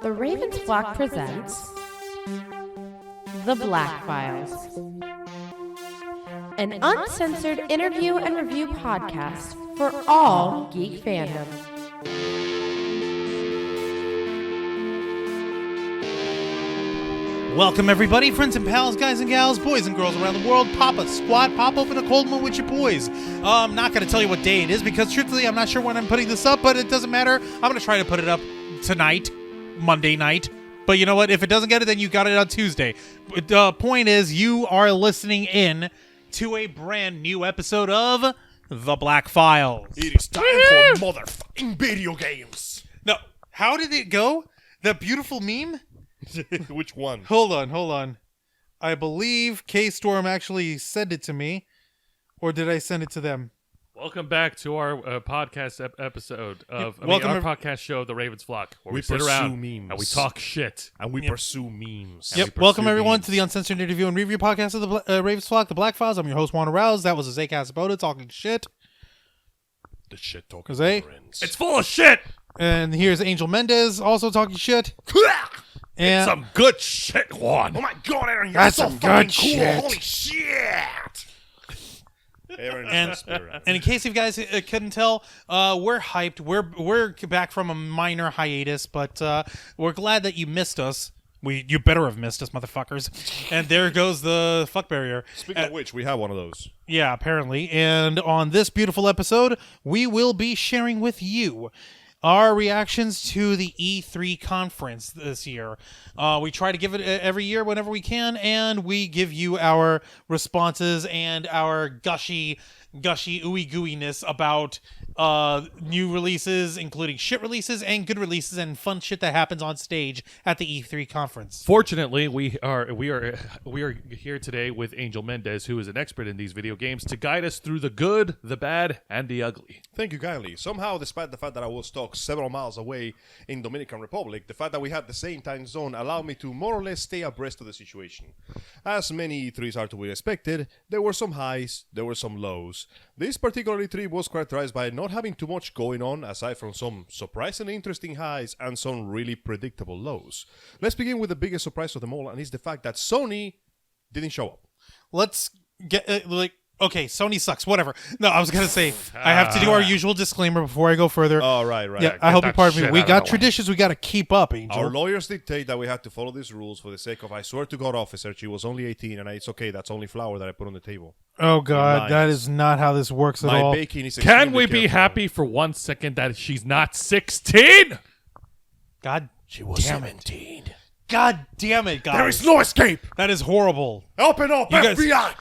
The Ravens Flock presents The Black Files, an uncensored interview and review podcast for all geek fandom. Welcome everybody, friends and pals, guys and gals, boys and girls around the world. Pop a squat, pop open a cold one with your boys. I'm not going to tell you what day it is because truthfully I'm not sure when I'm putting this up, but it doesn't matter. I'm going to try to put it up tonight, Monday night. But you know what? If it doesn't get it, then you got it on Tuesday. The point is, you are listening in to a brand new episode of The Black Files. It is time for motherfucking video games. No, how did it go? That beautiful meme? Which one? Hold on. I believe K-Storm actually sent it to me. Or did I send it to them? Welcome back to our podcast episode of our podcast show, The Ravens Flock, where we sit around memes. and we talk shit. And we pursue memes. Yep. Welcome everyone to the uncensored interview and review podcast of the Ravens Flock, The Black Files. I'm your host, Juan Arouse. That was a Zaycast about it, talking shit. The shit talking Jose? It's full of shit! And here's Angel Mendez, also talking shit. And some good shit, Juan. Oh my god, Aaron, you're That's so some fucking good cool. shit. Holy shit. Aaron And in case you guys couldn't tell, we're hyped. We're back from a minor hiatus, but we're glad that you missed us. You better have missed us, motherfuckers. And there goes the fuck barrier. Speaking of which, we have one of those. Yeah, apparently. And on this beautiful episode, we will be sharing with you our reactions to the E3 conference this year. We try to give it every year whenever we can, and we give you our responses and our gushy ooey gooiness about new releases, including shit releases and good releases and fun shit that happens on stage at the E3 conference. Fortunately, we are here today with Angel Mendez, who is an expert in these video games, to guide us through the good, the bad, and the ugly. Thank you kindly. Somehow, despite the fact that I was stuck several miles away in Dominican Republic, the fact that we had the same time zone allowed me to more or less stay abreast of the situation. As many E3s are to be expected, there were some highs, there were some lows. This particular E3 was characterized by not having too much going on, aside from some surprisingly interesting highs and some really predictable lows. Let's begin with the biggest surprise of them all, and it's the fact that Sony didn't show up. Let's get, okay, Sony sucks, whatever. No, I was going to say, I have to do our usual discllaimer before I go further. Oh, right. Yeah, I hope you pardon me. We got traditions we got to keep up, Angel. Our lawyers dictate that we had to follow these rules for the sake of, I swear to God, officer, she was only 18, and it's okay, that's only flour that I put on the table. Oh, God, that is not how this works at all. My baking is Can we be careful. happy for 1 second that she's not 16? God, She was damn 17. God damn it, guys. There is no escape! That is horrible. Open up, You guys- FBI!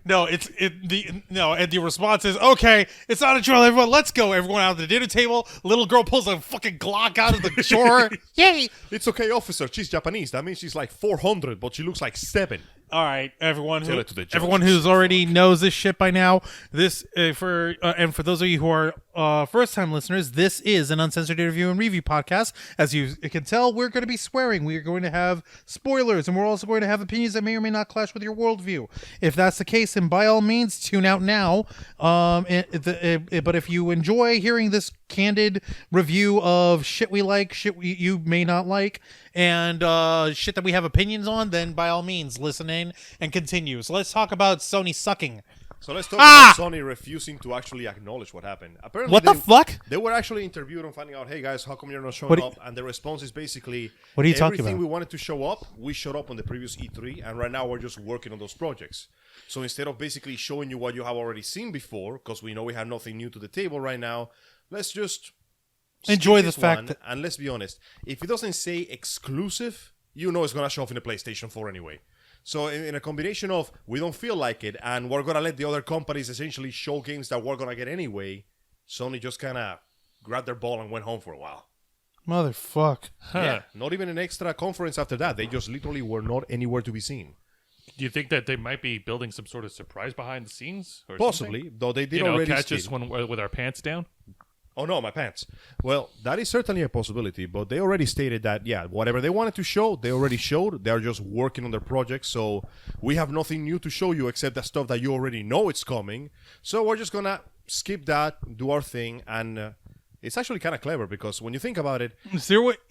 No, and the response is, okay, it's not a drill, everyone, let's go. Everyone out at the dinner table, little girl pulls a fucking Glock out of the drawer. Yay! It's okay, officer. She's Japanese. That means she's like 400, but she looks like 7. All right, everyone Tell it to the judges. everyone who's already knows this shit by now, this for those of you who are first-time listeners, this is an uncensored interview and review podcast. As you can tell, we're going to be swearing. We are going to have spoilers, and we're also going to have opinions that may or may not clash with your worldview. If that's the case, then by all means, tune out now. But if you enjoy hearing this candid review of shit we like, shit you may not like, and shit that we have opinions on, then by all means, listen in and continue. So let's talk about Sony sucking. So let's talk about Sony refusing to actually acknowledge what happened. Apparently, What the fuck? They were actually interviewed on finding out, hey guys, how come you're not showing up? And the response is basically, what are you talking everything about? we wanted to show up, we showed up on the previous E3, and right now we're just working on those projects. So instead of basically showing you what you have already seen before, because we know we have nothing new to the table right now, let's just enjoy the this fact one, that, and let's be honest, if it doesn't say exclusive, you know it's going to show up in the PlayStation 4 anyway. So in a combination of we don't feel like it and we're going to let the other companies essentially show games that we're going to get anyway, Sony just kind of grabbed their ball and went home for a while. motherfuck. Yeah, not even an extra conference after that. They just literally were not anywhere to be seen. Do you think that they might be building some sort of surprise behind the scenes? Or Possibly, something? though they did You know, already catch us steal. when with our pants down? Oh no, my pants. Well, that is certainly a possibility, but they already stated that, yeah, whatever they wanted to show, they already showed. They're just working on their project, so we have nothing new to show you except the stuff that you already know it's coming. So we're just gonna skip that, do our thing, and It's actually kind of clever because when you think about it,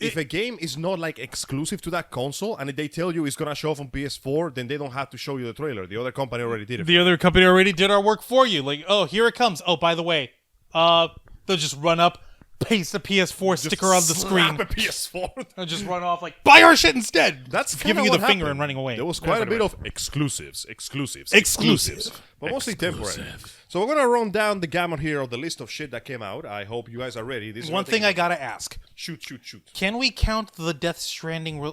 if a game is not like exclusive to that console and if they tell you it's gonna show up on PS4, then they don't have to show you the trailer. The other company already did it. The other company already did our work for you. Like, oh, here it comes. Oh, by the way, they'll just run up, paste a PS4 sticker on the screen. A PS4. And just run off like, buy our shit instead. That's giving you the finger and running away. There was quite a bit of exclusives. But mostly temporary. So we're going to run down the gamut here of the list of shit that came out. I hope you guys are ready. This is one thing I got to ask. Shoot. Can we count the Death Stranding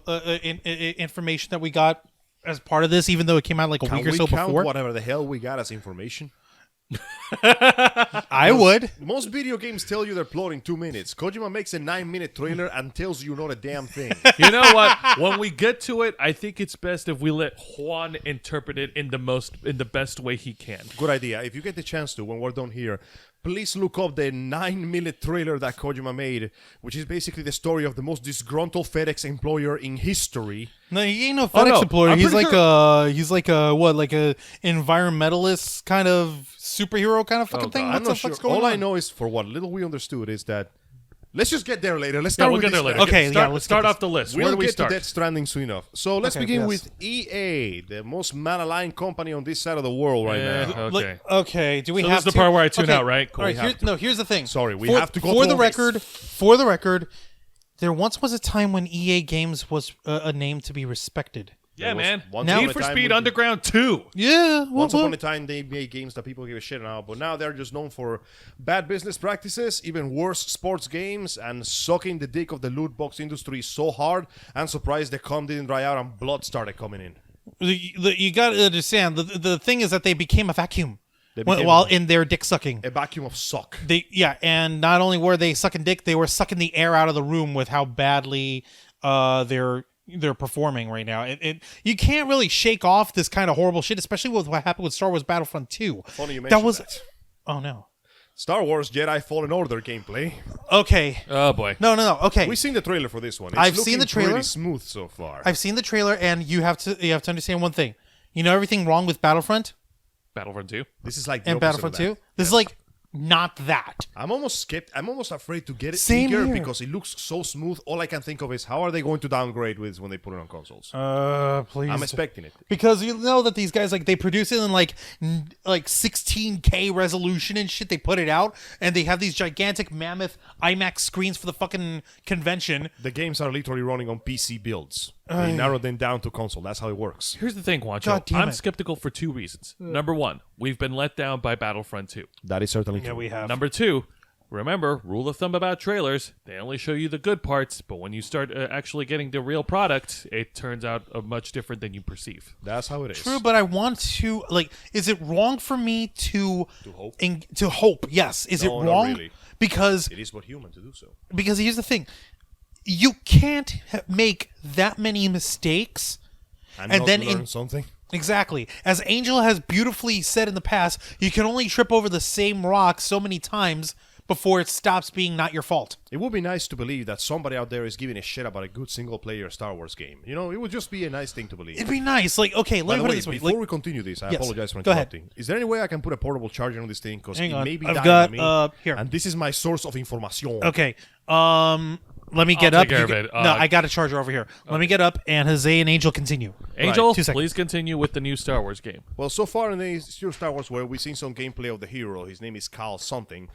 information that we got as part of this, even though it came out like a week or so before? Can we count whatever the hell we got as information? I would. Most video games tell you they're plotting 2 minutes. Kojima makes a 9-minute trailer and tells you not a damn thing. You know what? When we get to it, I think it's best if we let Juan interpret it in the best way he can. Good idea. If you get the chance to, when we're done here, please look up the 9-minute trailer that Kojima made, which is basically the story of the most disgruntled FedEx employer in history. No, he ain't no FedEx employer. He's like a environmentalist kind of superhero kind of fucking thing. I'm not sure. All I know is, for what little we understood, is that let's just get there later. Let's start with this. Okay, let's start off the list. Where do we start? To Death Stranding soon enough. So let's begin with EA, the most malaligned company on this side of the world right now. Okay, do we have this is the part where I tune out, right? Cool. All right, here's the thing. Sorry, we have to go for the record, there once was a time when EA Games was a name to be respected. Yeah, man. Need for Speed Underground 2. Yeah. Once upon a time, they made games that people give a shit about, but now they're just known for bad business practices, even worse sports games, and sucking the dick of the loot box industry so hard. I'm surprised the cum didn't dry out and blood started coming in. You got to understand, the thing is that they became a vacuum while in their dick sucking. A vacuum of suck. And not only were they sucking dick, they were sucking the air out of the room with how badly they're performing right now. You can't really shake off this kind of horrible shit, especially with what happened with Star Wars Battlefront 2. Funny you mentioned that. Oh, no. Star Wars Jedi Fallen Order gameplay. Okay. Oh, boy. No. Okay. We've seen the trailer for this one. I've seen the trailer. Pretty smooth so far. I've seen the trailer, and you have to understand one thing. You know everything wrong with Battlefront? Battlefront 2? This is like the and Battlefront 2? This is like not that. I'm almost afraid to get it Same eager here. because it looks so smooth. All I can think of is how are they going to downgrade with when they put it on consoles? Please. I'm expecting it. Because you know that these guys they produce it in like 16K resolution and shit. They put it out and they have these gigantic mammoth IMAX screens for the fucking convention. The games are literally running on PC builds. They narrowed them down to console. That's how it works. Here's the thing, Juancho. I'm skeptical for 2 reasons. Number 1, we've been let down by Battlefront 2. That is certainly true. Yeah, we have. Number 2, remember, rule of thumb about trailers, they only show you the good parts, but when you start actually getting the real product, it turns out much different than you perceive. That's how it is. True, but I want to, is it wrong for me to hope? To hope, yes. Is it wrong? Not really. Because it is but human to do so. Because here's the thing. You can't make that many mistakes and then learn something. Exactly. As Angel has beautifully said in the past, you can only trip over the same rock so many times before it stops being not your fault. It would be nice to believe that somebody out there is giving a shit about a good single-player Star Wars game. You know, it would just be a nice thing to believe. It'd be nice. Okay, let me put it this way. Before we continue this, I apologize for interrupting. Is there any way I can put a portable charger on this thing? Because it may be dying on me. Here. And this is my source of information. Okay. Let me get up. No, I got a charger over here. Let me get up, and Jose and Angel continue. Angel, please continue with the new Star Wars game. Well, so far in the Star Wars world, we've seen some gameplay of the hero. His name is Cal something.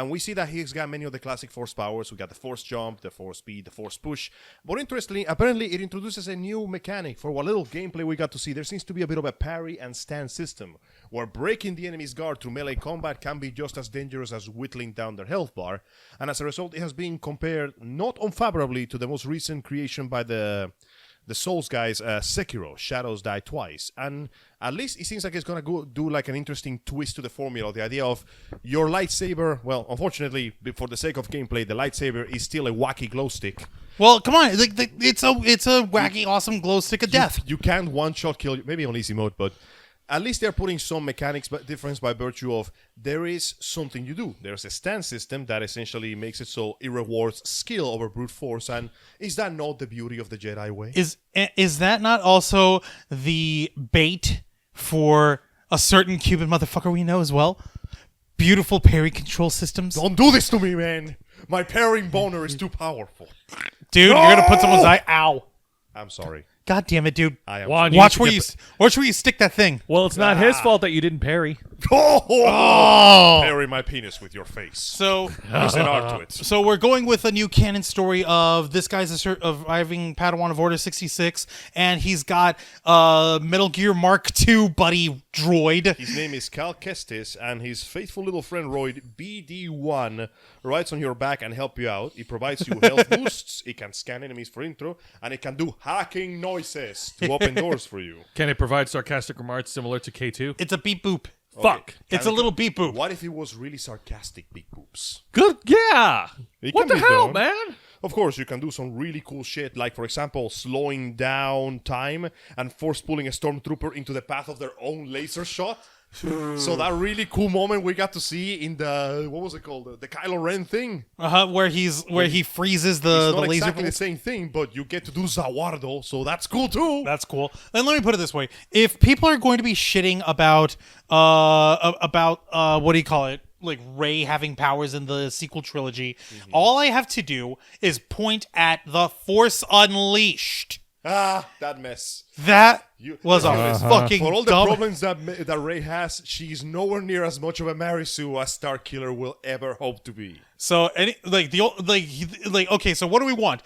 We see that he's got many of the classic Force powers. We got the Force Jump, the Force Speed, the Force Push. But interestingly, apparently it introduces a new mechanic. For what little gameplay we got to see, there seems to be a bit of a parry and stand system, where breaking the enemy's guard through melee combat can be just as dangerous as whittling down their health bar. And as a result, it has been compared not unfavorably to the most recent creation by the Souls guys, Sekiro, Shadows Die Twice. And at least it seems like it's going to go do like an interesting twist to the formula. The idea of your lightsaber, well, unfortunately, for the sake of gameplay, the lightsaber is still a wacky glow stick. Well, come on. It's a wacky, awesome glow stick of death. You can't one-shot kill, maybe on easy mode, but at least they're putting some mechanics difference by virtue of there is something you do. There's a stand system that essentially makes it so it rewards skill over brute force. And is that not the beauty of the Jedi way? Is that not also the bait for a certain Cuban motherfucker we know as well? beautiful parry control systems. Don't do this to me, man. My pairing boner is too powerful. Dude, you're gonna put someone's eye. Ow! I'm sorry. God damn it, dude! I am. Juan, Watch should where get- you stick that thing. Well, it's not his fault that you didn't parry. Oh! Parry my penis with your face. So, There's an art to it. so we're going with a new canon story of this guy's arriving Padawan of Order 66, and he's got Metal Gear Mark II buddy droid. His name is Cal Kestis, and his faithful little friend Royd BD1 rides on your back and help you out. It provides you health boosts, it can scan enemies for intro, and it can do hacking noises to open doors for you. Can it provide sarcastic remarks similar to K2? It's a beep boop. Fuck. It's a little beep boop. What if it was really sarcastic big boops? Good. Yeah. It What can the be hell, done. man? Of course, you can do some really cool shit, like, for example, slowing down time and force pulling a stormtrooper into the path of their own laser shot. So that really cool moment we got to see in the, what was it called? The Kylo Ren thing. Where he freezes It's the not laser. exactly the same thing, but you get to do Zawardo, so that's cool too. That's cool. Then let me put it this way: if people are going to be shitting about what do you call it, like Rey having powers in the sequel trilogy, all I have to do is point at the Force Unleashed. Ah, that mess. That was Let's a be honest, fucking for all the dumb. problems that Rey has, she's nowhere near as much of a Marisu as Starkiller will ever hope to be. So okay, so what do we want?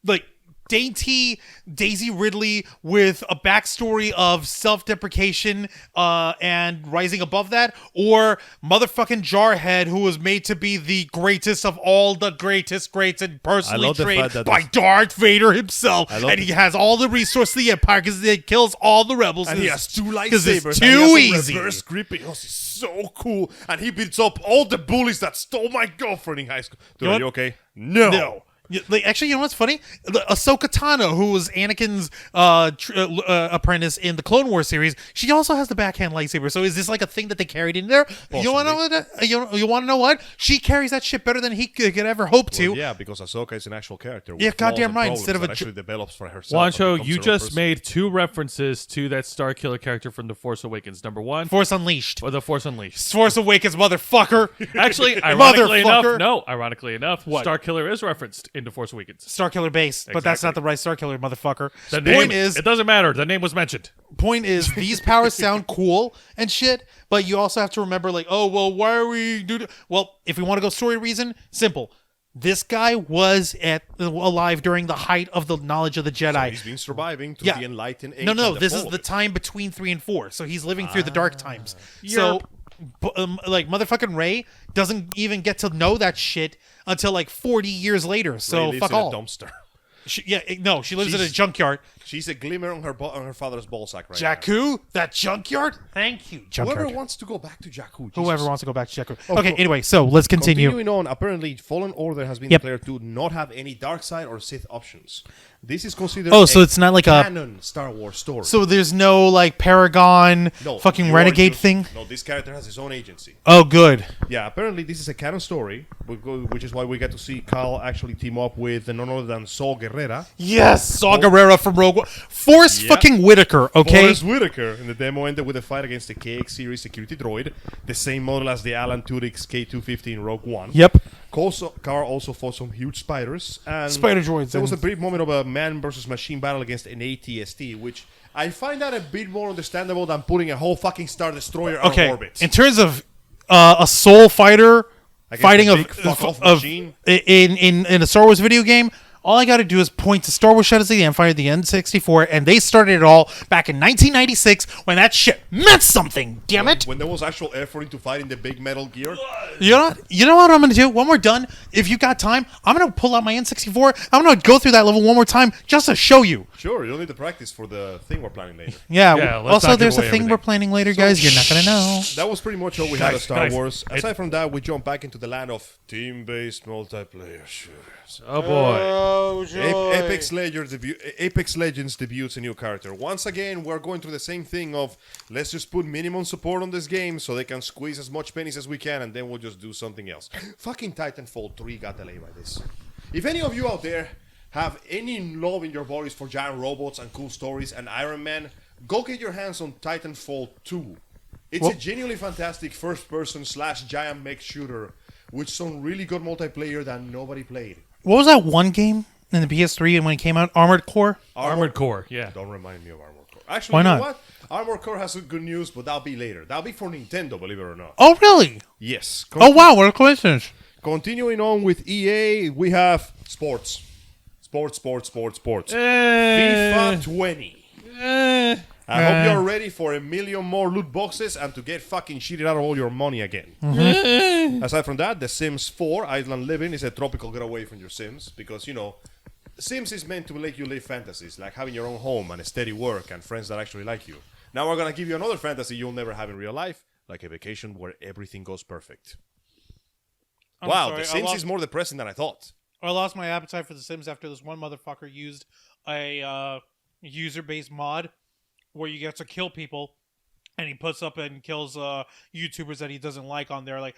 Like dainty Daisy Ridley with a backstory of self-deprecation and rising above that, or motherfucking Jarhead who was made to be the greatest of all the greats and personally love the trained fact that by this- Darth Vader himself, love and he has all the resources of the Empire because he kills all the rebels, And he has two 'cause lightsabers. it's and he too has a easy. reverse grip. It's so cool. And he beats up all the bullies that stole my girlfriend in high school. Dude, You are know you okay? No. No. Actually, you know what's funny? Ahsoka Tano, who was Anakin's apprentice in the Clone Wars series, she also has the backhand lightsaber. So is this like a thing that they carried in there? You want to know what? You want to know what? She carries that shit better than he could ever hope to. Well, yeah, because Ahsoka is an actual character. With Yeah, flaws goddamn and right, problems instead of that a actually develops for herself. and Juancho, becomes you her own just person. made two references to that Starkiller character from The Force Awakens. Number one, Force Unleashed. or The Force Unleashed. Force Awakens, motherfucker. Actually, ironically Motherfucker. enough, What? Starkiller is referenced in The Force Awakens. Starkiller base, but that's not the right Starkiller, motherfucker. The Point name is, it doesn't matter. The name was mentioned. these powers sound cool and shit, but you also have to remember, like, oh well, why are we doing? Well, if we want to go story reason, simple. This guy was alive during the height of the knowledge of the Jedi. He's been surviving through Yeah. the enlightened age. No, and the this fall is of the it. time between 3 and 4. So he's living through the dark times. So, like, motherfucking Rey doesn't even get to know that shit until like 40 years later. Rey So lives fuck in all. a dumpster. She lives in a She's- junkyard. She's a glimmer on her father's ballsack right now. Jakku, that junkyard. Thank you, junkyard. Whoever wants to go back to Jakku. Whoever Jesus. wants to go back to Jakku. Okay, anyway, so let's continue. Continuing on, apparently Fallen Order has been Yep. declared to not have any dark side or Sith options. This is considered Oh, so it's not like a- canon Star Wars story. So there's no like Paragon no, fucking you are renegade just- thing. No, this character has his own agency. Oh, good. Yeah, apparently this is a canon story, which is why we get to see Cal actually team up with none other than Saw Gerrera. Yes, Saw Gerrera from Rogue One. Forrest Yeah. fucking Whitaker. Okay. Forrest Whitaker. And the demo ended with a fight against the KX series security droid, the same model as the Alan Tudyk's K250 in Rogue One. Yep. Car also fought some huge spiders. And Spider droids, There was a and- brief moment of a man versus machine battle against an ATST, which I find that a bit more understandable than putting a whole fucking Star Destroyer out Okay. of orbit. In terms of a soul fighter Against fighting a of, big fuck-off of machine. in a Star Wars video game, all I got to do is point to Star Wars Shadows of the Empire, the N64, and they started it all back in 1996 when that shit meant something. Damn it! When there was actual effort into fighting the big Metal Gear. You know what I'm gonna do? When we're done, if you got time, I'm gonna pull out my N64. I'm gonna go through that level one more time just to show you. Sure, you don't need to practice for the thing we're planning later. Yeah. Yeah, let's Also, not give there's a away thing everything. we're planning later, guys. You're not gonna know. That was pretty much all we had of Star guys, Wars. Aside from that, we jump back into the land of team-based multiplayer shooters. Oh boy. Oh, Apex Legends debuts a new character. Once again, we're going through the same thing of let's just put minimum support on this game so they can squeeze as much pennies as we can, and then we'll just do something else. Fucking Titanfall 3 got delayed by this. If any of you out there have any love in your bodies for giant robots and cool stories and Iron Man, go get your hands on Titanfall 2. It's a genuinely fantastic first-person / giant mech shooter with some really good multiplayer that nobody played. What was that one game in the PS3 and when it came out? Armored Core? Armored Core, yeah. Don't remind me of Armored Core. Actually, Why you know not? what? Armored Core has some good news, but that'll be later. That'll be for Nintendo, believe it or not. Oh, really? Yes. Oh, wow. What a coincidence. Continuing on with EA, we have sports. Sports. FIFA 20. I hope you're ready for 1 million more loot boxes and to get fucking cheated out of all your money again. Aside from that, The Sims 4 Island Living is a tropical getaway from your Sims because, you know, Sims is meant to let you live fantasies, like having your own home and a steady work and friends that actually like you. Now we're going to give you another fantasy you'll never have in real life, like a vacation where everything goes perfect. Wow, sorry, The Sims is more depressing than I thought. I lost my appetite for The Sims after this one motherfucker used a user-based mod where you get to kill people, and he puts up and kills YouTubers that he doesn't like on there. Like,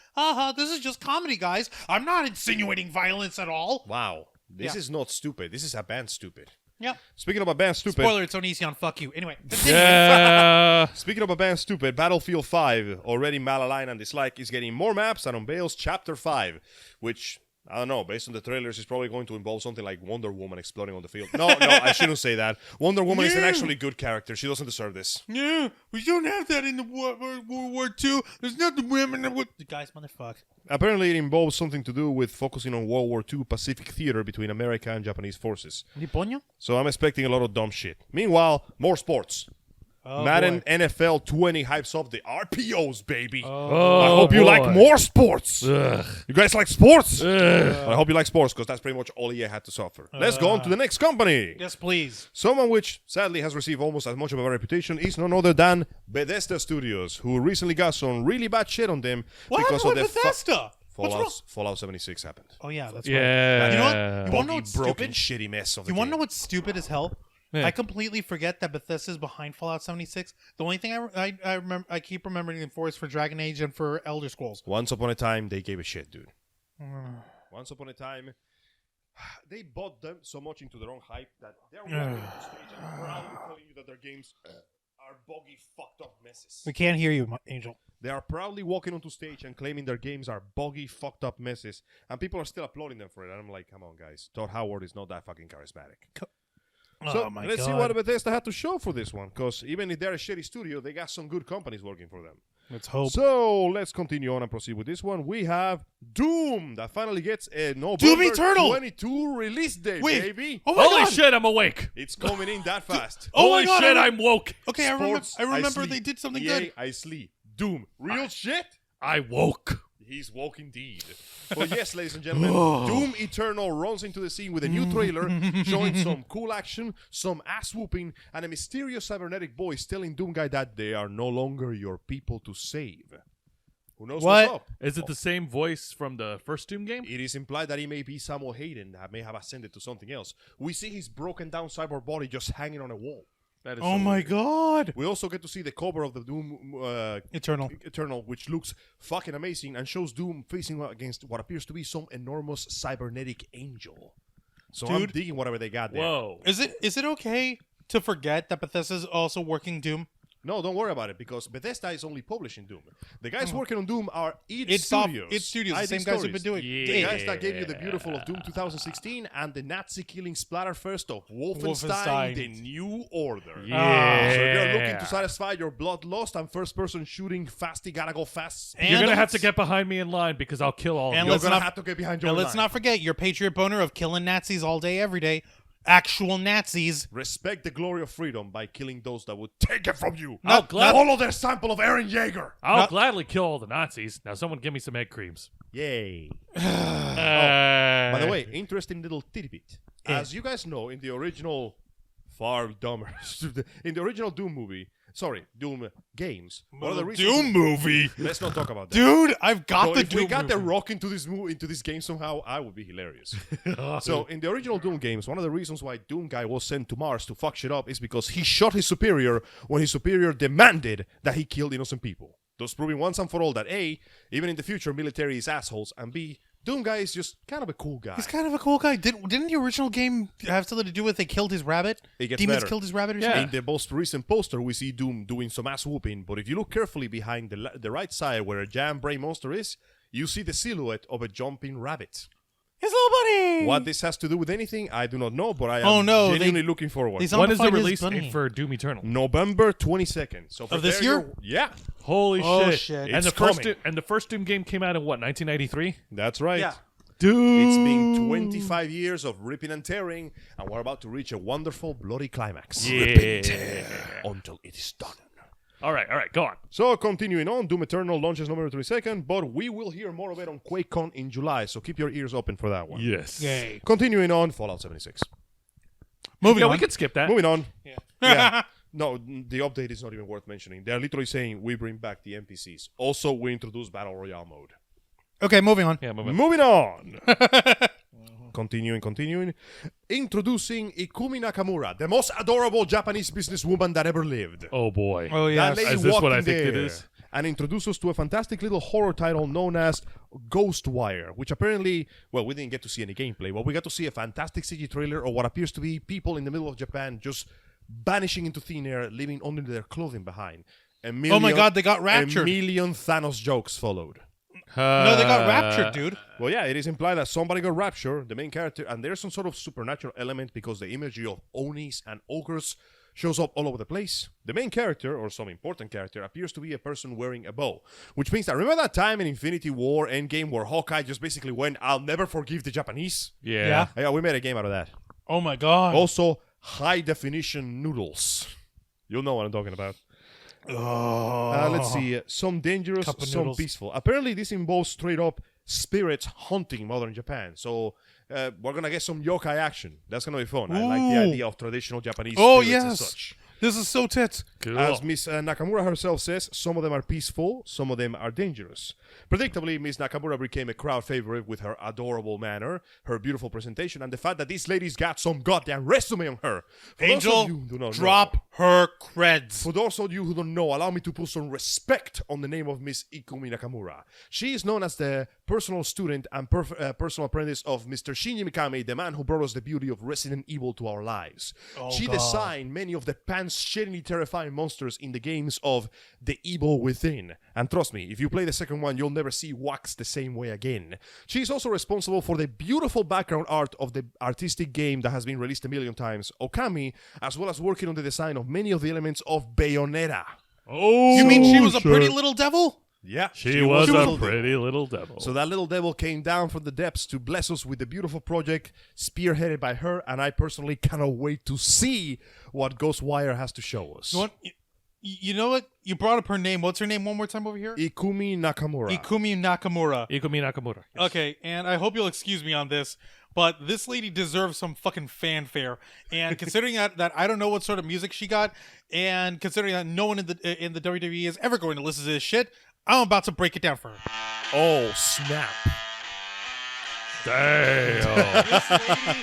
this is just comedy, guys. I'm not insinuating violence at all. Wow, this is not stupid. This is a band stupid. Yeah. Speaking of a band stupid. Spoiler, it's Onision, fuck you. Anyway, continue. Speaking of a band stupid, Battlefield 5, already malign and dislike, is getting more maps and unveils Chapter 5, which, I don't know, based on the trailers, is probably going to involve something like Wonder Woman exploding on the field. No, I shouldn't say that. Wonder Woman is an actually good character. She doesn't deserve this. Yeah, we don't have that in the World War II. There's nothing women that would... Guys, motherfucker. Apparently, it involves something to do with focusing on World War II Pacific theater between America and Japanese forces. So I'm expecting a lot of dumb shit. Meanwhile, more sports. Madden NFL 20 hypes up the RPOs, baby. I hope you like more sports. You guys like sports? I hope you like sports because that's pretty much all EA had to suffer. Let's go on to the next company. Yes, please. Someone which sadly has received almost as much of a reputation is none other than Bethesda Studios, who recently got some really bad shit on them because of the Bethesda? Fallout 76 happened. Oh, yeah, that's Yeah. right. You know what? You want to know what's Broken, stupid? shitty mess of the You want to game. know what's stupid as hell? Yeah. I completely forget that Bethesda's behind Fallout 76. The only thing I remember, I keep remembering them for is for Dragon Age and for Elder Scrolls. Once upon a time, they gave a shit, dude. Once upon a time, they bought them so much into their own hype that they're walking on stage and proudly telling you that their games are boggy, fucked up messes. We can't hear you, Angel. They are proudly walking onto stage and claiming their games are boggy, fucked up messes, and people are still applauding them for it. And I'm like, come on, guys. Todd Howard is not that fucking charismatic. So let's see what Bethesda had to show for this one, because even if they're a shitty studio, they got some good companies working for them. Let's hope. So let's continue on and proceed with this one. We have Doom that finally gets a Doom November Eternal! 22 release date, baby. Oh my Holy God! shit, I'm awake. It's coming in that fast. Oh Holy my God, shit, I'm woke. Okay, Sports, I remember sleep. they did something EA, good. I sleep. Doom. Real shit? I woke. He's woke indeed. But yes, ladies and gentlemen, Doom Eternal runs into the scene with a new trailer showing some cool action, some ass whooping, and a mysterious cybernetic voice telling Doom Guy that they are no longer your people to save. Who knows what's up? Is it the same voice from the first Doom game? It is implied that he may be Samuel Hayden that may have ascended to something else. We see his broken down cyborg body just hanging on a wall. That is Oh so my weird. God! We also get to see the cover of the Doom Eternal. which looks fucking amazing and shows Doom facing against what appears to be some enormous cybernetic angel. So I'm Dude. digging whatever they got there. Whoa. Is it okay to forget that Bethesda's also working Doom? No, don't worry about it because Bethesda is only publishing Doom. The guys working on Doom are id Id Studios. Studios, the ID same guys who've been Stories. doing. The guys that gave you the beautiful of Doom 2016 and the Nazi-killing splatterfest of Wolfenstein, The New Order. Yeah. So if you're looking to satisfy your bloodlust and first-person shooting fasty, gotta go fast, You're going to have to let's- get behind me in line because I'll kill all of And you. you're let's gonna not- have to get behind your And let's line. not forget your patriot boner of killing Nazis all day, every day. Actual Nazis. Respect the glory of freedom by killing those that would take it from you. I'll glad- Follow their sample of Aaron Yeager. I'll gladly kill all the Nazis. Now someone give me some egg creams. Yay. By By the way, interesting little tidbit. As you guys know, in the original, far dumber, in the original Doom games, one of the reasons. Doom movie. Let's not talk about that. Dude, I've got So the if Doom we got The movie. Rock into this game somehow, I would be hilarious. So in the original Doom games, one of the reasons why Doom Guy was sent to Mars to fuck shit up is because he shot his superior when his superior demanded that he killed innocent people. Thus proving once and for all that A, even in the future, military is assholes, and B, Doom guy is just kind of a cool guy. He's kind of a cool guy. Didn't the original game have something to do with they killed his rabbit? It gets Demons better. killed his rabbit or Yeah. something? In the most recent poster, we see Doom doing some ass whooping, but if you look carefully behind the right side where a giant brain monster is, you see the silhouette of a jumping rabbit. His little buddy! What this has to do with anything, I do not know, but I am genuinely looking forward. He's When to is the find his release bunny. date for Doom Eternal? November 22nd. So for Of this there year? Yeah, Holy Oh, shit! shit. And It's the first Doom game came out in what, 1993? that's right. Yeah. Dude, It's been 25 years of ripping and tearing, and we're about to reach a wonderful bloody climax. Yeah. Until it is done. All right, go on. So, continuing on, Doom Eternal launches November 22nd, but we will hear more of it on QuakeCon in July, so keep your ears open for that one. Yes. Yay. Continuing on, Fallout 76. Moving Yeah, on. we could skip that. Moving on. Yeah. No, the update is not even worth mentioning. They're literally saying we bring back the NPCs. Also, we introduce Battle Royale mode. Okay, moving on. Yeah, move on. Moving on. Continuing. Introducing Ikumi Nakamura, the most adorable Japanese businesswoman that ever lived. Oh boy. Oh, yeah. That lady Is this what walked I in think it there is? And introduce us to a fantastic little horror title known as Ghostwire, which apparently, well, we didn't get to see any gameplay, but we got to see a fantastic CG trailer of what appears to be people in the middle of Japan just vanishing into thin air, leaving only their clothing behind. Oh my God, they got raptured. A million Thanos jokes followed. No, they got raptured, dude. Well, yeah, it is implied that somebody got raptured, the main character, and there's some sort of supernatural element because the imagery of Onis and ogres shows up all over the place. The main character, or some important character, appears to be a person wearing a bow, which means that remember that time in Infinity War Endgame where Hawkeye just basically went, "I'll never forgive the Japanese"? Yeah. Yeah, we made a game out of that. Oh my God. Also, high definition noodles. You'll know what I'm talking about. Let's see. Some dangerous, Cup of some noodles. peaceful. Apparently, this involves straight up spirits hunting modern Japan. So we're gonna get some yokai action. That's gonna be fun. I like the Ooh. idea of traditional Japanese Oh, spirits and yes. such. This is so tits. Cool. As Miss Nakamura herself says, some of them are peaceful, some of them are dangerous. Predictably, Miss Nakamura became a crowd favorite with her adorable manner, her beautiful presentation, and the fact that this lady's got some goddamn resume on her. For those of Angel, you who do not drop know- her creds. For those of you who don't know, allow me to put some respect on the name of Miss Ikumi Nakamura. She is known as the personal student and personal apprentice of Mr. Shinji Mikami, the man who brought us the beauty of Resident Evil to our lives. She designed many of the pants-shittingly terrifying monsters in the games of The Evil Within. And trust me, if you play the second one, you'll never see Wax the same way again. She is also responsible for the beautiful background art of the artistic game that has been released a million times, Okami, as well as working on the design of many of the elements of Bayonetta. Oh, You mean she was a pretty little devil? Yeah, She was a a pretty little devil. So that little devil came down from the depths to bless us with the beautiful project spearheaded by her, and I personally cannot wait to see what Ghostwire has to show us. You know what? You brought up her name. What's her name one more time over here? Ikumi Nakamura. Ikumi Nakamura. Ikumi Nakamura. Okay, and I hope you'll excuse me on this, but this lady deserves some fucking fanfare. And considering that I don't know what sort of music she got, and considering that no one in the WWE is ever going to listen to this shit, I'm about to break it down for her. Oh, snap. Damn.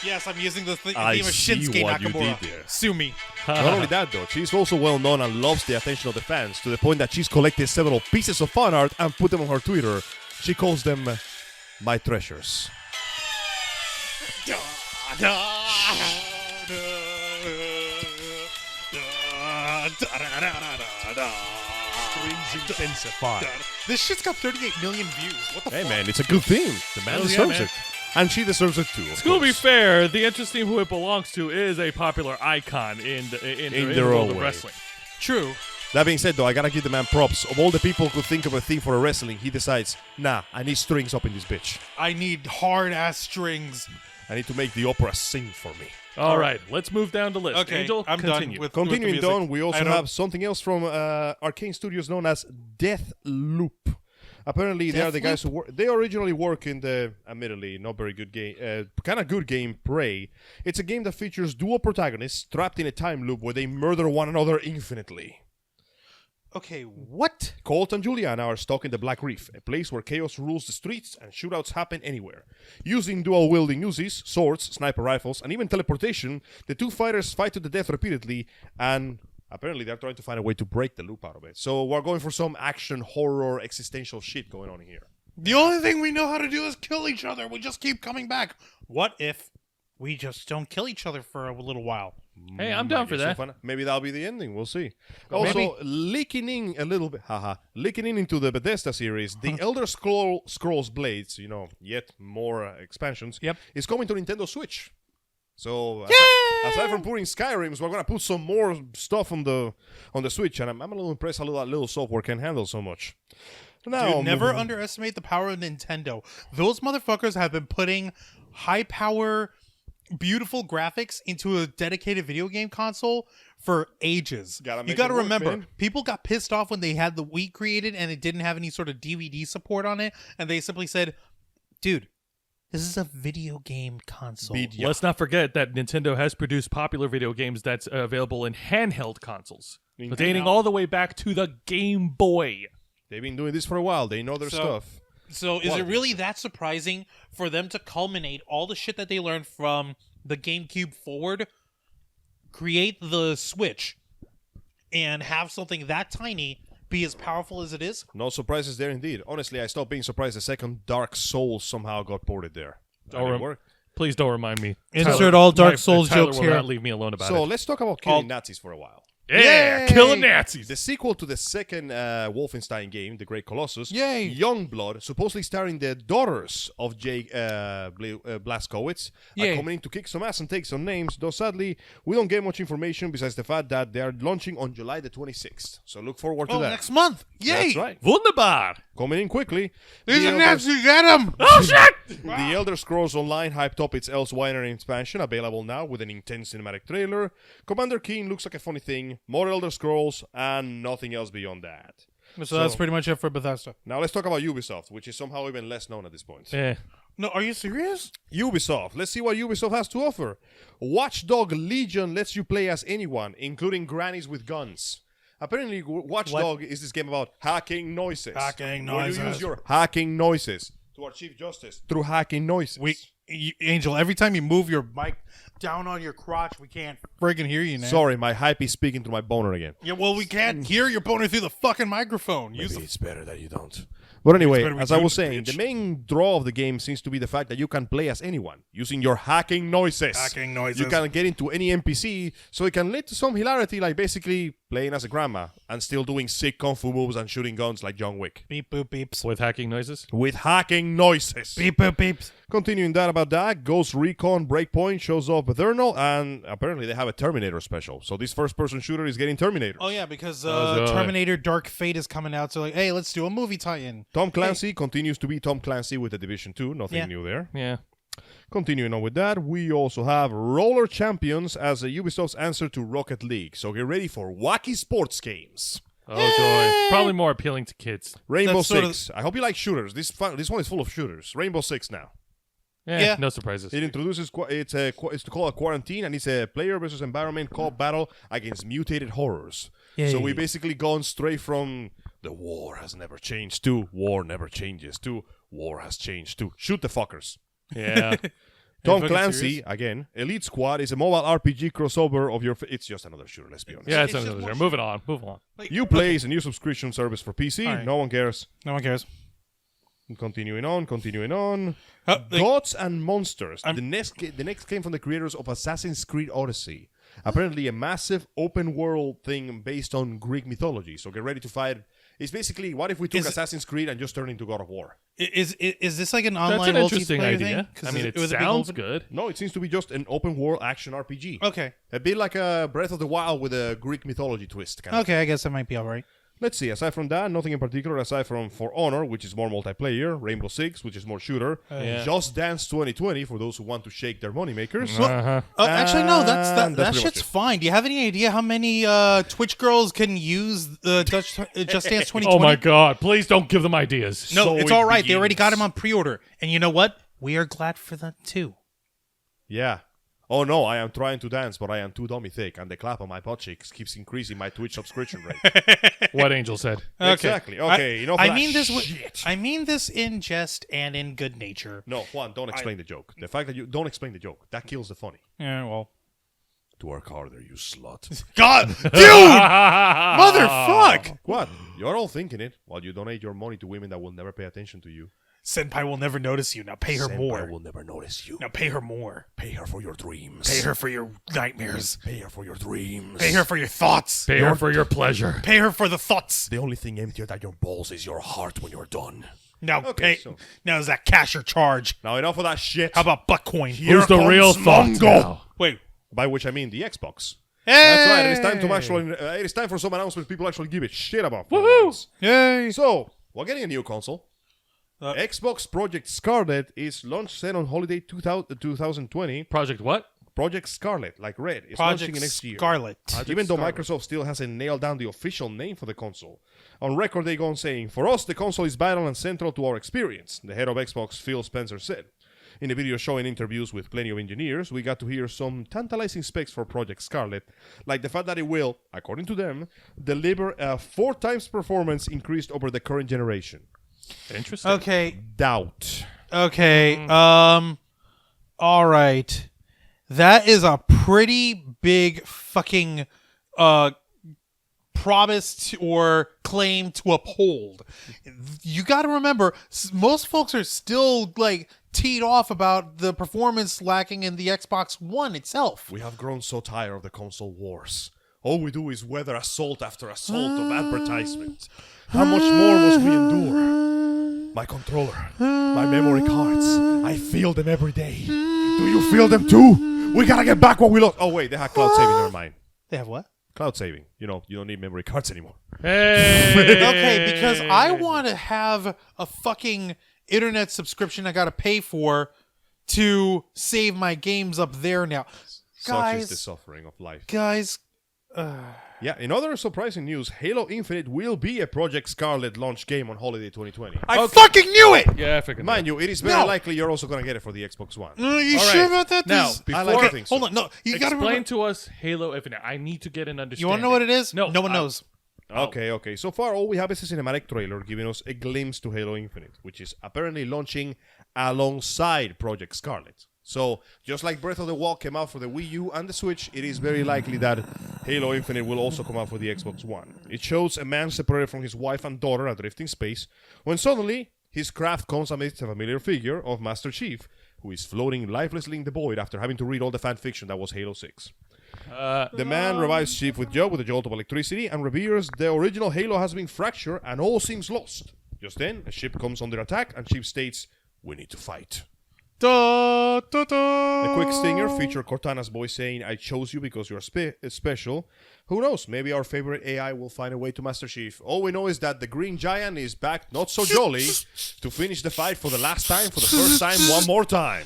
Yes, I'm using the theme I of see Shinsuke what you Nakamura. did there. Sue me. Not only that, though, she's also well known and loves the attention of the fans to the point that she's collected several pieces of fan art and put them on her Twitter. She calls them my treasures. This shit's got 38 million views. What the Hey, fuck? man, it's a good theme. The man Hell yeah, deserves man. it. And she deserves it too. Of To be course. fair, the interesting who it belongs to is a popular icon in the their world own of way. wrestling. True. That being said, though, I gotta give the man props. Of all the people who think of a theme for a wrestling, he decides, nah, I need strings up in this bitch. I need hard-ass strings. I need to make the opera sing for me. All right, let's move down the list. Okay, Angel, I'm continue. done with Continuing with the music. down, we also I don't- have something else from Arcane Studios known as Death Loop. Apparently, they are the guys who they originally work in the, admittedly, not very good game, kind of good game, Prey. It's a game that features dual protagonists trapped in a time loop where they murder one another infinitely. Okay, what? Colt and Juliana are stuck in the Black Reef, a place where chaos rules the streets and shootouts happen anywhere. Using dual-wielding Uzis, swords, sniper rifles, and even teleportation, the two fighters fight to the death repeatedly, and apparently they're trying to find a way to break the loop out of it. So we're going for some action, horror, existential shit going on here. The only thing we know how to do is kill each other. We just keep coming back. What if we just don't kill each other for a little while? Hey, I'm down for that. Maybe that'll be the ending. We'll see. Also, leaking in a little bit, leaking in into the Bethesda series, the Elder Scrolls Blades, yet more expansions, is coming to Nintendo Switch. So, aside from putting Skyrims, we're gonna put some more stuff on the Switch, and I'm a little impressed how that little software can handle so much. Now, dude, never underestimate the power of Nintendo. Those motherfuckers have been putting high power, beautiful graphics into a dedicated video game console for ages. You gotta remember, people got pissed off when they had the Wii created and it didn't have any sort of DVD support on it, and they simply said, dude, this is a video game console. Let's not forget that Nintendo has produced popular video games that's available in handheld consoles, dating all the way back to the Game Boy. They've been doing this for a while. They know their stuff. So is it really that surprising for them to culminate all the shit that they learned from the GameCube forward, create the Switch, and have something that tiny be as powerful as it is? No surprises there indeed. Honestly, I stopped being surprised the second Dark Souls somehow got ported there. Please don't remind me. Insert all Dark Souls jokes will here. Not leave me alone about it. So let's talk about killing Nazis for a while. Yeah, killing Nazis. The sequel to the second Wolfenstein game, The Great Colossus, Yay. Youngblood, supposedly starring the daughters of Jake Blazkowicz, are coming in to kick some ass and take some names, though sadly, we don't get much information besides the fact that they are launching on July the 26th. So look forward to that. Next month. Yay! That's right. Wunderbar. Coming in quickly. There's a Nazi, get him! Oh, shit! The Elder Scrolls Online hyped up its Elsewhere expansion, available now with an intense cinematic trailer. Commander Keen looks like a funny thing, more Elder Scrolls, and nothing else beyond that. So that's pretty much it for Bethesda. Now let's talk about Ubisoft, which is somehow even less known at this point. Yeah. No, are you serious? Ubisoft. Let's see what Ubisoft has to offer. Watchdog Legion lets you play as anyone, including grannies with guns. Apparently, Watchdog is this game about hacking noises. Hacking Where noises. you use your hacking noises to achieve justice through hacking noises. Angel, every time you move your mic down on your crotch, we can't friggin' hear you now. Sorry, my hype is speaking to my boner again. Yeah, well, we can't hear your boner through the fucking microphone. Maybe it's better that you don't. But anyway, as I was saying, the main draw of the game seems to be the fact that you can play as anyone using your hacking noises. Hacking noises. You can get into any NPC, so it can lead to some hilarity, like basically playing as a grandma and still doing sick kung fu moves and shooting guns like John Wick. Beep, boop, beeps. With hacking noises? With hacking noises. Beep, boop, beeps. Continuing that about that, Ghost Recon Breakpoint shows off Eternal, and apparently they have a Terminator special. So this first-person shooter is getting Terminator. Oh, yeah, because Terminator Dark Fate is coming out, so like, hey, let's do a movie tie-in. Tom Clancy continues to be Tom Clancy with The Division 2. Nothing new there. Yeah. Continuing on with that, we also have Roller Champions as a Ubisoft's answer to Rocket League. So get ready for wacky sports games. Oh, joy. Probably more appealing to kids. Rainbow Six. I hope you like shooters. This one is full of shooters. Rainbow Six now. Yeah, no surprises. It introduces it's called a quarantine, and it's a player versus environment co-op battle against mutated horrors. Yay. So we basically gone straight from the war has never changed to war never changes to war has changed to shoot the fuckers. Yeah. Tom Clancy, again, Elite Squad is a mobile RPG crossover of your... It's just another shooter, let's be honest. Yeah, it's another shooter. Moving on. Move on. Uplay is a new subscription service for PC. Right. No one cares. No one cares. Continuing on. Gods and Monsters. The next game from the creators of Assassin's Creed Odyssey. Apparently a massive open world thing based on Greek mythology. So get ready to fight. It's basically, what if we took Assassin's Creed and just turned it into God of War? Is this like an online That's an interesting idea. Thing? I mean, it sounds good. No, it seems to be just an open world action RPG. Okay. A bit like a Breath of the Wild with a Greek mythology twist. Okay, I guess that might be all right. Let's see, aside from that, nothing in particular, aside from For Honor, which is more multiplayer, Rainbow Six, which is more shooter, Just Dance 2020, for those who want to shake their moneymakers. Actually, no, that shit's fine. Do you have any idea how many Twitch girls can use Just Dance 2020? Oh my god, please don't give them ideas. No, it's all right. They already got him on pre-order. And you know what? We are glad for that, too. Yeah. Oh no, I am trying to dance, but I am too dummy thick, and the clap on my butt cheeks keeps increasing my Twitch subscription rate. What Angel said. Okay. Exactly. Okay, I mean this in jest and in good nature. No, Juan, don't explain the joke. The fact that you don't explain the joke, that kills the funny. Yeah, well. to work harder, you slut. God, dude, motherfuck. What? You're all thinking it while you donate your money to women that will never pay attention to you. Senpai will never notice you. Now pay her more. Senpai will never notice you. Now pay her more. Pay her for your dreams. Pay her for your nightmares. Pay her for your dreams. Pay her for your thoughts. Pay her for your pleasure. Pay her for the thoughts. The only thing emptier than your balls is your heart when you're done. Now Okay, pay. so- Now is that cash or charge? Now enough of that shit. How about Buckcoin? Who's the real thought now? Wait. By which I mean the Xbox. Hey! That's right. It is time to actually. It is time for some announcements people actually give a shit about. Woohoo! Yay! So we're getting a new console. Xbox Project Scarlet is launched set on holiday 2020. Project what? Project Scarlet, like red, is Project launching next year. Scarlet. Even though Microsoft still hasn't nailed down the official name for the console. On record, they go on saying, "For us, the console is vital and central to our experience," the head of Xbox, Phil Spencer, said. In a video showing interviews with plenty of engineers, we got to hear some tantalizing specs for Project Scarlet, like the fact that it will, according to them, deliver a 4 times performance increased over the current generation. Interesting. Okay. Doubt. Okay. All right. That is a pretty big fucking promise or claim to uphold. You got to remember, most folks are still like teed off about the performance lacking in the Xbox One itself. We have grown so tired of the console wars. All we do is weather assault after assault of advertisements. How much more must we endure? My controller, my memory cards, I feel them every day. Do you feel them too? We gotta get back what we lost. Oh wait, they have cloud saving, never mind. They have what? Cloud saving. You know, you don't need memory cards anymore. Hey! Okay, because I want to have a fucking internet subscription I got to pay for to save my games up there now. Such is the suffering of life. Guys, Yeah, in other surprising news, Halo Infinite will be a Project Scarlet launch game on holiday 2020. I fucking knew it! Yeah, I figured. Mind you, it is very likely you're also gonna get it for the Xbox One. You All sure right. about that? Now, This- before- I like okay, to think hold so. on. No, you got to Explain to us Halo Infinite. I need to get an understanding. You want to know what it is? No, no one knows. Okay. So far, all we have is a cinematic trailer giving us a glimpse to Halo Infinite, which is apparently launching alongside Project Scarlet. So, just like Breath of the Wild came out for the Wii U and the Switch, it is very likely that Halo Infinite will also come out for the Xbox One. It shows a man separated from his wife and daughter adrift in space, when suddenly his craft comes amidst a familiar figure of Master Chief, who is floating lifelessly in the void after having to read all the fan fiction that was Halo 6. The man revives Chief with a jolt of electricity and reveals the original Halo has been fractured and all seems lost. Just then, a ship comes under attack and Chief states, "We need to fight." Da, da, da. A quick stinger featured Cortana's voice saying, "I chose you because you're special." Who knows? Maybe our favorite AI will find a way to Master Chief. All we know is that the Green Giant is back, not so jolly, to finish the fight for the last time, for the first time, one more time.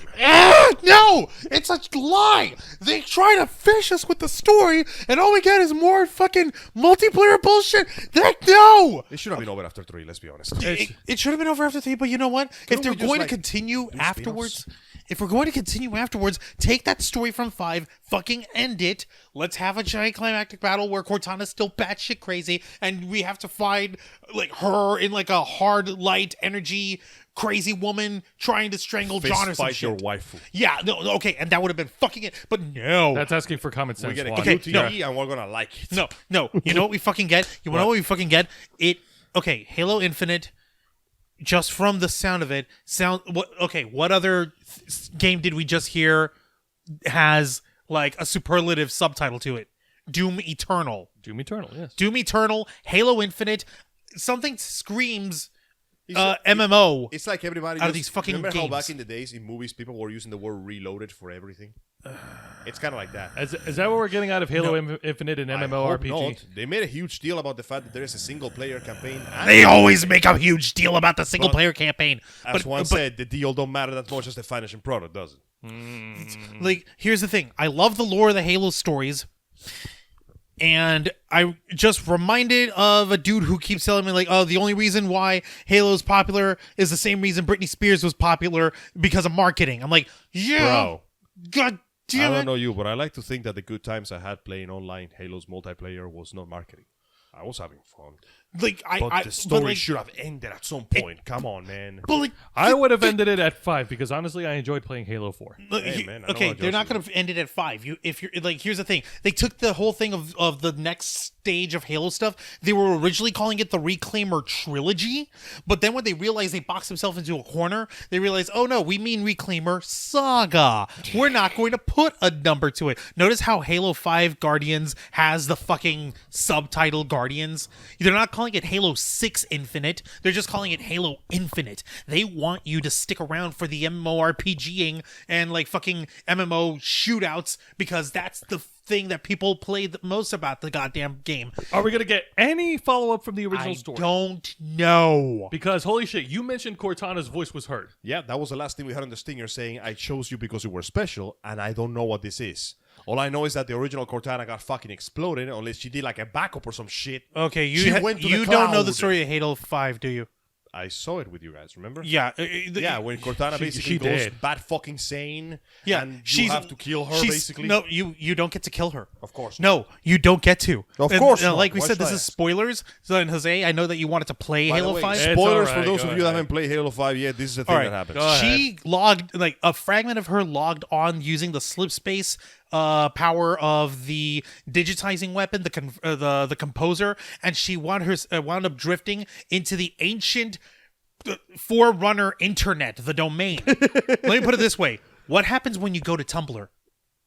No! It's a lie! They try to fish us with the story, and all we get is more fucking multiplayer bullshit. No! It should have been over after 3, let's be honest. It should have been over after 3, but you know what? If they're we just, going to like, continue do afterwards, if we're going to continue afterwards, take that story from 5, fucking end it. Let's have a giant climactic battle where Cortana's still batshit crazy, and we have to find like her in like a hard light energy crazy woman trying to strangle Fist John or some fight your shit. waifu. Yeah, no, okay, and that would have been fucking it. But no, That's asking for common sense. We get a Juan. QTE and we're gonna like it. no. You know what we fucking get? You know what we fucking get? Okay, Halo Infinite. Just from the sound of it, what other game did we just hear has like a superlative subtitle to it? Doom Eternal. Doom Eternal, yes. Doom Eternal, Halo Infinite, something screams It's MMO. It's like everybody Out of just- these fucking remember how games. back in the days in movies people were using the word reloaded for everything? It's kind of like that. Is that what we're getting out of Halo Infinite and I hope MMORPG? not. They made a huge deal about the fact that there is a single player campaign. And They always make a huge deal about the single player campaign. as Juan said, the deal don't matter that much as the finishing product, does it? Like, here's the thing. I love the lore of the Halo stories. And I just reminded of a dude who keeps telling me, like, oh, the only reason why Halo's popular is the same reason Britney Spears was popular, because of marketing. I'm like, yeah. Bro. God I damn don't it. know you, but I like to think that the good times I had playing online Halo's multiplayer was not marketing. I was having fun. Like But the story like, should have ended at some point. Come on, man. But like, I would have ended it at 5 because honestly, I enjoyed playing Halo 4. Hey, man, I know okay, how they're not Josh going to end it at 5. If you're like, here's the thing: they took the whole thing of the next stage of Halo stuff. They were originally calling it the Reclaimer trilogy, but then when they realized they boxed themselves into a corner, they realized, oh no, we mean Reclaimer Saga. We're not going to put a number to it. Notice how Halo 5 Guardians has the fucking subtitle Guardians. They're not calling it Halo 6 Infinite. They're just calling it Halo Infinite. They want you to stick around for the MMORPGing and like fucking MMO shootouts because that's the thing that people play the most about the goddamn game. Are we going to get any follow-up from the original story? I don't know. Because, holy shit, you mentioned Cortana's voice was heard. Yeah, that was the last thing we heard on the Stinger saying, I chose you because you were special, and I don't know what this is. All I know is that the original Cortana got fucking exploded, unless she did like a backup or some shit. Okay, She went to the you don't know cloud. the story of Halo 5, do you? I saw it with you guys, remember? Yeah. Yeah, when Cortana basically she goes did. bad fucking sane, Yeah, and you have to kill her, basically. No, you don't get to kill her. Of course. No, you don't get to. Of course not. Like we Why said, should this I is ask? spoilers. So, and Jose, I know that you wanted to play By the Halo way, 5. spoilers It's for alright, those go of you that ahead. haven't played Halo 5 yet. This is the thing that happens. Go ahead. She logged, like, a fragment of her logged on using the slip space power of the digitizing weapon, the composer, and she wound up drifting into the ancient Forerunner internet, the domain. Let me put it this way. What happens when you go to Tumblr?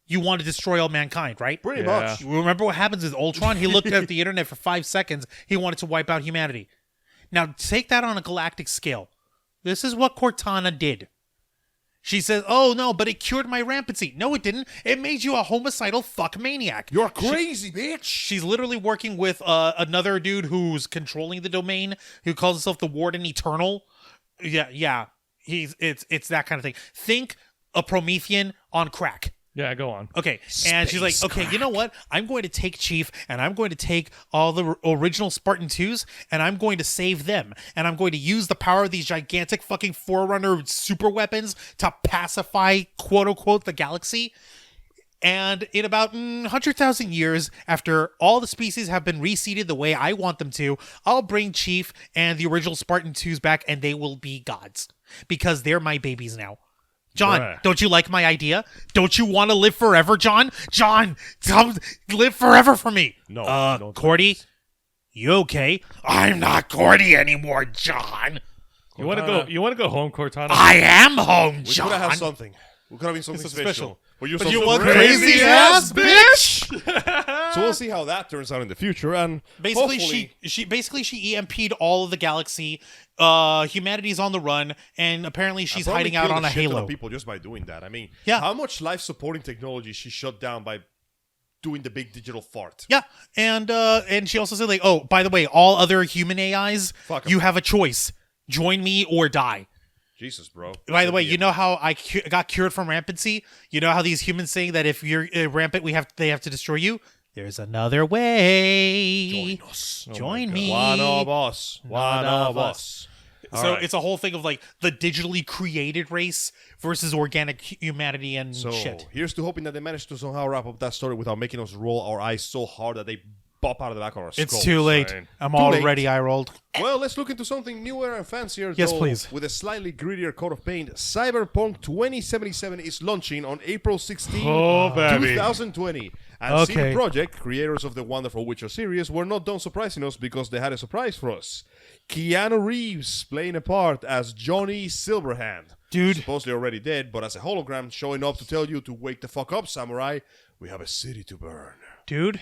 You want to destroy all mankind, right? Pretty Yeah. much. You remember what happens with Ultron? He looked at the internet for 5 seconds. He wanted to wipe out humanity. Now, take that on a galactic scale. This is what Cortana did. She says, oh, no, but it cured my rampancy. No, it didn't. It made you a homicidal fuck maniac. You're crazy, bitch. She's literally working with another dude who's controlling the domain, who calls himself the Warden Eternal. Yeah. It's that kind of thing. Think a Promethean on crack. Yeah, go on. Okay, and she's like, okay, you know what? I'm going to take Chief, and I'm going to take all the original Spartan 2s, and I'm going to save them. And I'm going to use the power of these gigantic fucking Forerunner super weapons to pacify, quote-unquote, the galaxy. And in about 100,000 years, after all the species have been reseeded the way I want them to, I'll bring Chief and the original Spartan 2s back, and they will be gods. Because they're my babies now. John, Bruh. don't you like my idea? Don't you want to live forever, John? John, come live forever for me. No, don't Cordy, you okay? I'm not Cordy anymore, John. You want to go home, Cortana? I am home, We could John. have had something. We could have been something This is special. special. But you're But so you want crazy crazy ass bitch? So we'll see how that turns out in the future. And Basically, hopefully, she EMP'd all of the galaxy. Humanity's on the run, and apparently she's probably hiding out killed on a a shit ton Halo. of people just by doing that. I mean, Yeah. how much life supporting technology she shut down by doing the big digital fart? Yeah, and she also said, like, oh, by the way, all other human AIs, Fuck 'em. you have a choice: join me or die. Jesus, bro. By the way, you know how I got cured from rampancy? You know how these humans saying that if you're rampant, they have to destroy you? There's another way. Join us. Join me. One of us. One of us. So right. it's a whole thing of like the digitally created race versus organic humanity and So shit. here's to hoping that they managed to somehow wrap up that story without making us roll our eyes so hard that they pop out of the back of our skulls. It's too late. Fine. I'm Too already eye rolled. Well, let's look into something newer and fancier. Yes, though, please. With a slightly grittier coat of paint, Cyberpunk 2077 is launching on April 16, Oh, baby. 2020. And Okay. CD Projekt, creators of the wonderful Witcher series, were not done surprising us because they had a surprise for us. Keanu Reeves playing a part as Johnny Silverhand. Dude. Supposedly already dead, but as a hologram showing up to tell you to wake the fuck up, samurai. We have a city to burn. Dude,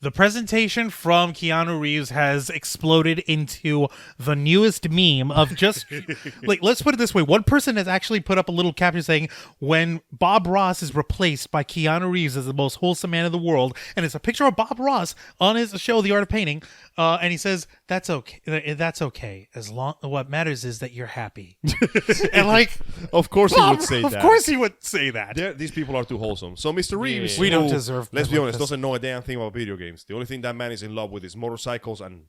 the presentation from Keanu Reeves has exploded into the newest meme of just like, let's put it this way. One person has actually put up a little caption saying, when Bob Ross is replaced by Keanu Reeves as the most wholesome man in the world, and it's a picture of Bob Ross on his show, The Art of Painting, and he says, that's okay. As long, what matters is that you're happy. And like, Of course Bob, he would say of that. course he would say that. These people are too wholesome. So Mr. Reeves, We don't who, deserve let's be men like honest, this. doesn't know a damn thing about video games. The only thing that man is in love with is motorcycles and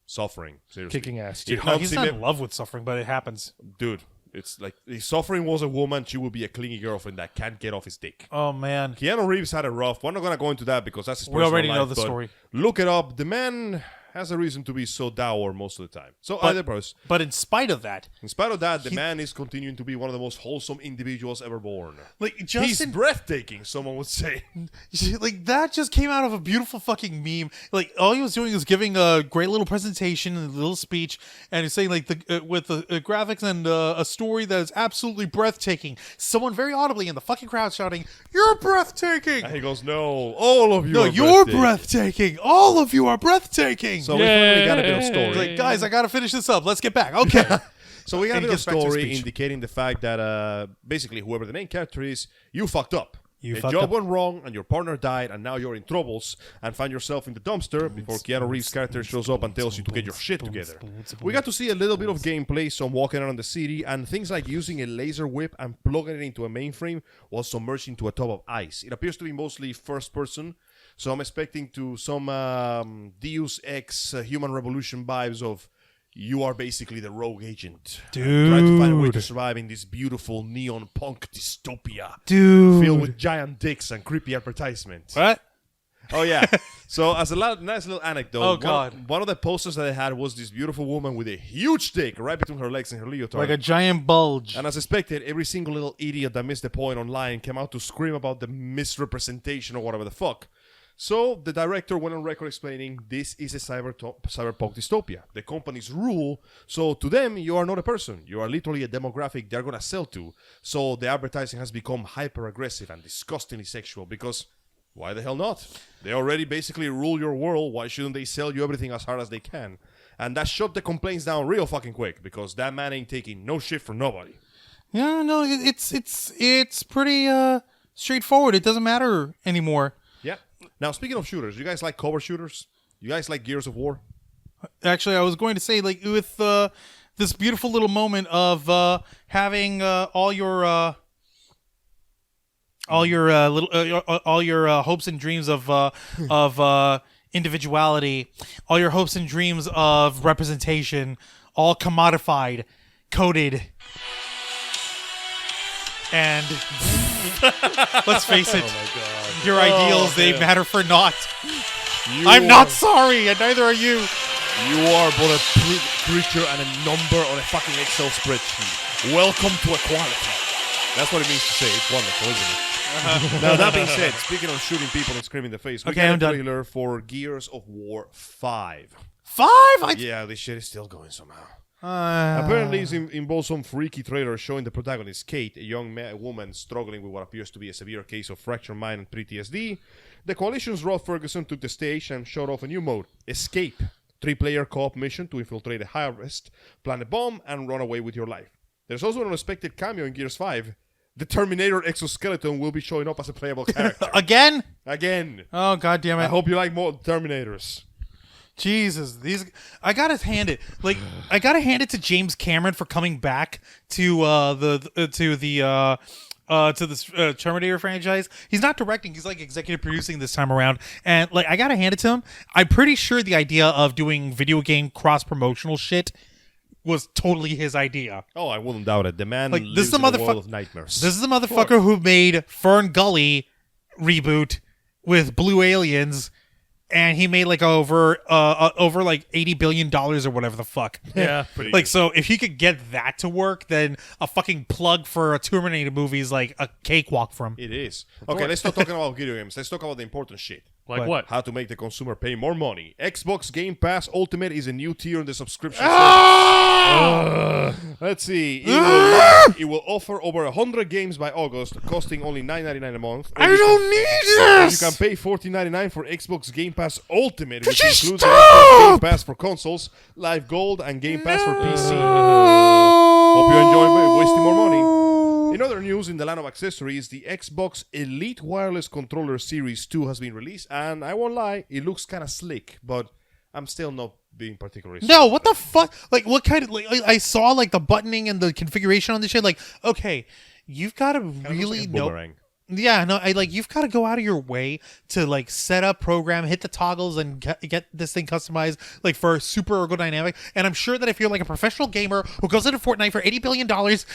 suffering. Seriously. Kicking ass. It No, haunts he's him not ev- in love with suffering, but it happens. Dude, it's like if suffering was a woman, she would be a clingy girlfriend that can't get off his dick. Oh, man. Keanu Reeves had a rough. We're not gonna go into that because that's his We personal already know life, the but story. Look it up. The man has a reason to be so dour most of the time. So I digress. But in spite of that, In spite of that, the man is continuing to be one of the most wholesome individuals ever born. like He's Justin, breathtaking, someone would say. like that just came out of a beautiful fucking meme. Like all he was doing was giving a great little presentation and a little speech, and he's saying like with the graphics and a story that is absolutely breathtaking. Someone very audibly in the fucking crowd shouting, "You're breathtaking!" And he goes, "No, all of you No, are you're breathtaking." breathtaking. All of you are breathtaking. So we finally got a bit of story. like, guys, I gotta finish this up. Let's get back. Okay. So we got a And bit of gets back to his story speech. indicating the fact that basically whoever the main character is, you fucked up. You The fucked job up. went wrong and your partner died and now you're in troubles and find yourself in the dumpster before Keanu Reeves' character shows up and tells you to get your shit together. We got to see a little bit of gameplay, some walking around the city, and things like using a laser whip and plugging it into a mainframe while submerged into a tub of ice. It appears to be mostly first person, so I'm expecting to some Deus Ex Human Revolution vibes of you are basically the rogue agent. Dude. Trying to find a way to survive in this beautiful neon punk dystopia. Dude. Filled with giant dicks and creepy advertisements. What? Oh, yeah. So, as a nice little anecdote, Oh, God. one of the posters that they had was this beautiful woman with a huge dick right between her legs and her leotard. Like a giant bulge. And as expected, every single little idiot that missed the point online came out to scream about the misrepresentation or whatever the fuck. So the director went on record explaining this is a cyberpunk dystopia. The companies rule, so to them, you are not a person. You are literally a demographic they're going to sell to. So the advertising has become hyper-aggressive and disgustingly sexual because why the hell not? They already basically rule your world. Why shouldn't they sell you everything as hard as they can? And that shut the complaints down real fucking quick because that man ain't taking no shit from nobody. Yeah, no, it's pretty straightforward. It doesn't matter anymore. Yeah. Now, speaking of shooters, you guys like cover shooters? You guys like Gears of War? Actually, I was going to say, like, with this beautiful little moment of having all your hopes and dreams of individuality, all your hopes and dreams of representation, all commodified, coded, and let's face it, your ideals, they matter for naught. I'm not sorry, and neither are you. You are but a creature and a number on a fucking Excel spreadsheet. Welcome to equality. That's what it means to say. It's wonderful, isn't it? Now, that being said, speaking of shooting people and screaming in the face, we Okay, got I'm a done. trailer for Gears of War 5. 5? Yeah, this shit is still going somehow. Apparently, it involves some freaky trailer showing the protagonist, Kate, a young woman struggling with what appears to be a severe case of fractured mind and PTSD. The Coalition's Rod Ferguson took the stage and showed off a new mode, Escape. 3-player co-op mission to infiltrate a high-risk, plant a bomb, and run away with your life. There's also an unexpected cameo in Gears 5. The Terminator exoskeleton will be showing up as a playable character. Again? Again. Oh, God damn it. I hope you like more Terminators. Jesus, I gotta hand it to James Cameron for coming back to this Terminator franchise. He's not directing; he's like executive producing this time around, and like I gotta hand it to him. I'm pretty sure the idea of doing video game cross promotional shit was totally his idea. Oh, I wouldn't doubt it. The man Like, lives in a world of nightmares. This is the motherfucker who made Fern Gully reboot with blue aliens. And he made like over like $80 billion or whatever the fuck. Yeah, pretty Like, good. so if he could get that to work, then a fucking plug for a Terminator movie is like a cakewalk from. It is. Okay, let's stop talking about video games. Let's talk about the important shit. Like what? How to make the consumer pay more money. Xbox Game Pass Ultimate is a new tier in the subscription service. Let's see. It will offer over 100 games by August, costing only $9.99 a month. I don't need this! You can pay $14.99 for Xbox Game Pass Ultimate, which Just includes stop! Game Pass for consoles, Live Gold, and Game Pass for PC. Hope you enjoy wasting more money. In other news, in the line of accessories, the Xbox Elite Wireless Controller Series 2 has been released, and I won't lie, it looks kind of slick, but I'm still not being particularly No, what the fuck? Like, what kind of... Like, I saw, like, the buttoning and the configuration on this shit. Like, okay, you've got to really know... Boomerang. Yeah, no, you've got to go out of your way to like set up, program, hit the toggles, and get this thing customized like for super ergodynamic. And I'm sure that if you're like a professional gamer who goes into Fortnite for $80 billion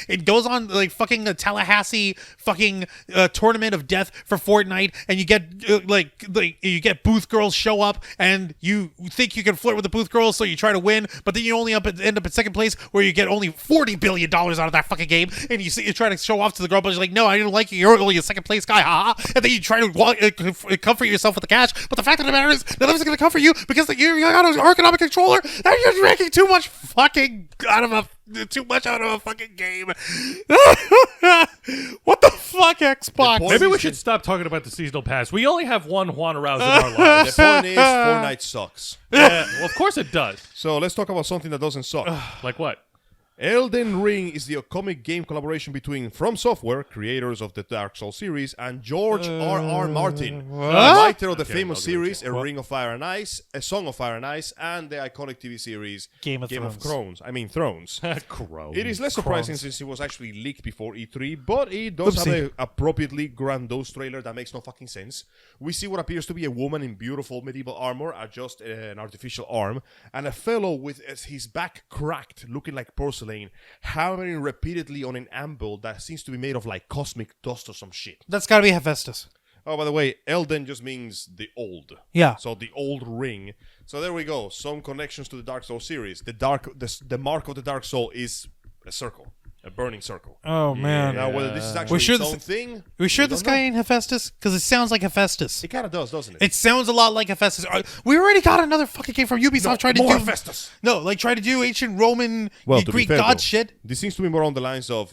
and goes on like fucking a Tallahassee fucking tournament of death for Fortnite, and you get you get booth girls show up, and you think you can flirt with the booth girls, so you try to win, but then you only end up in second place, where you get only $40 billion out of that fucking game, and you try to show off to the girl, but she's like, no, I didn't like you. You're only a second place guy, and then you try to comfort yourself with the cash, but the fact of the matter is none of it's going to comfort you because you got an ergonomic controller and you're making too much out of a fucking game. What the fuck, Xbox? Maybe we should stop talking about the seasonal pass. We only have one Juan aroused in our lives. The point is, Fortnite sucks. Yeah, well, of course it does. So let's talk about something that doesn't suck. Like what? Elden Ring is the comic game collaboration between From Software, creators of the Dark Souls series, and George R.R. Martin, the writer of the famous series A Ring of Fire and Ice, A Song of Fire and Ice, and the iconic TV series Game of Thrones. I mean Thrones. Crows. It is less surprising since it was actually leaked before E3, but it does have an appropriately grandiose trailer that makes no fucking sense. We see what appears to be a woman in beautiful medieval armor adjust an artificial arm, and a fellow with his back cracked, looking like porcelain, hammering repeatedly on an anvil that seems to be made of like cosmic dust or some shit. That's got to be Hephaestus. Oh, by the way, Elden just means the old. Yeah. So the old ring. So there we go. Some connections to the Dark Soul series. The mark of the Dark Soul is a circle. A burning circle. Oh, man. Now, whether this is actually its own thing... Are we sure this guy ain't Hephaestus? Because it sounds like Hephaestus. It kind of does, doesn't it? It sounds a lot like Hephaestus. We already got another fucking game from Ubisoft trying to do... Hephaestus! No, like trying to do ancient Roman, Greek god shit. This seems to be more on the lines of,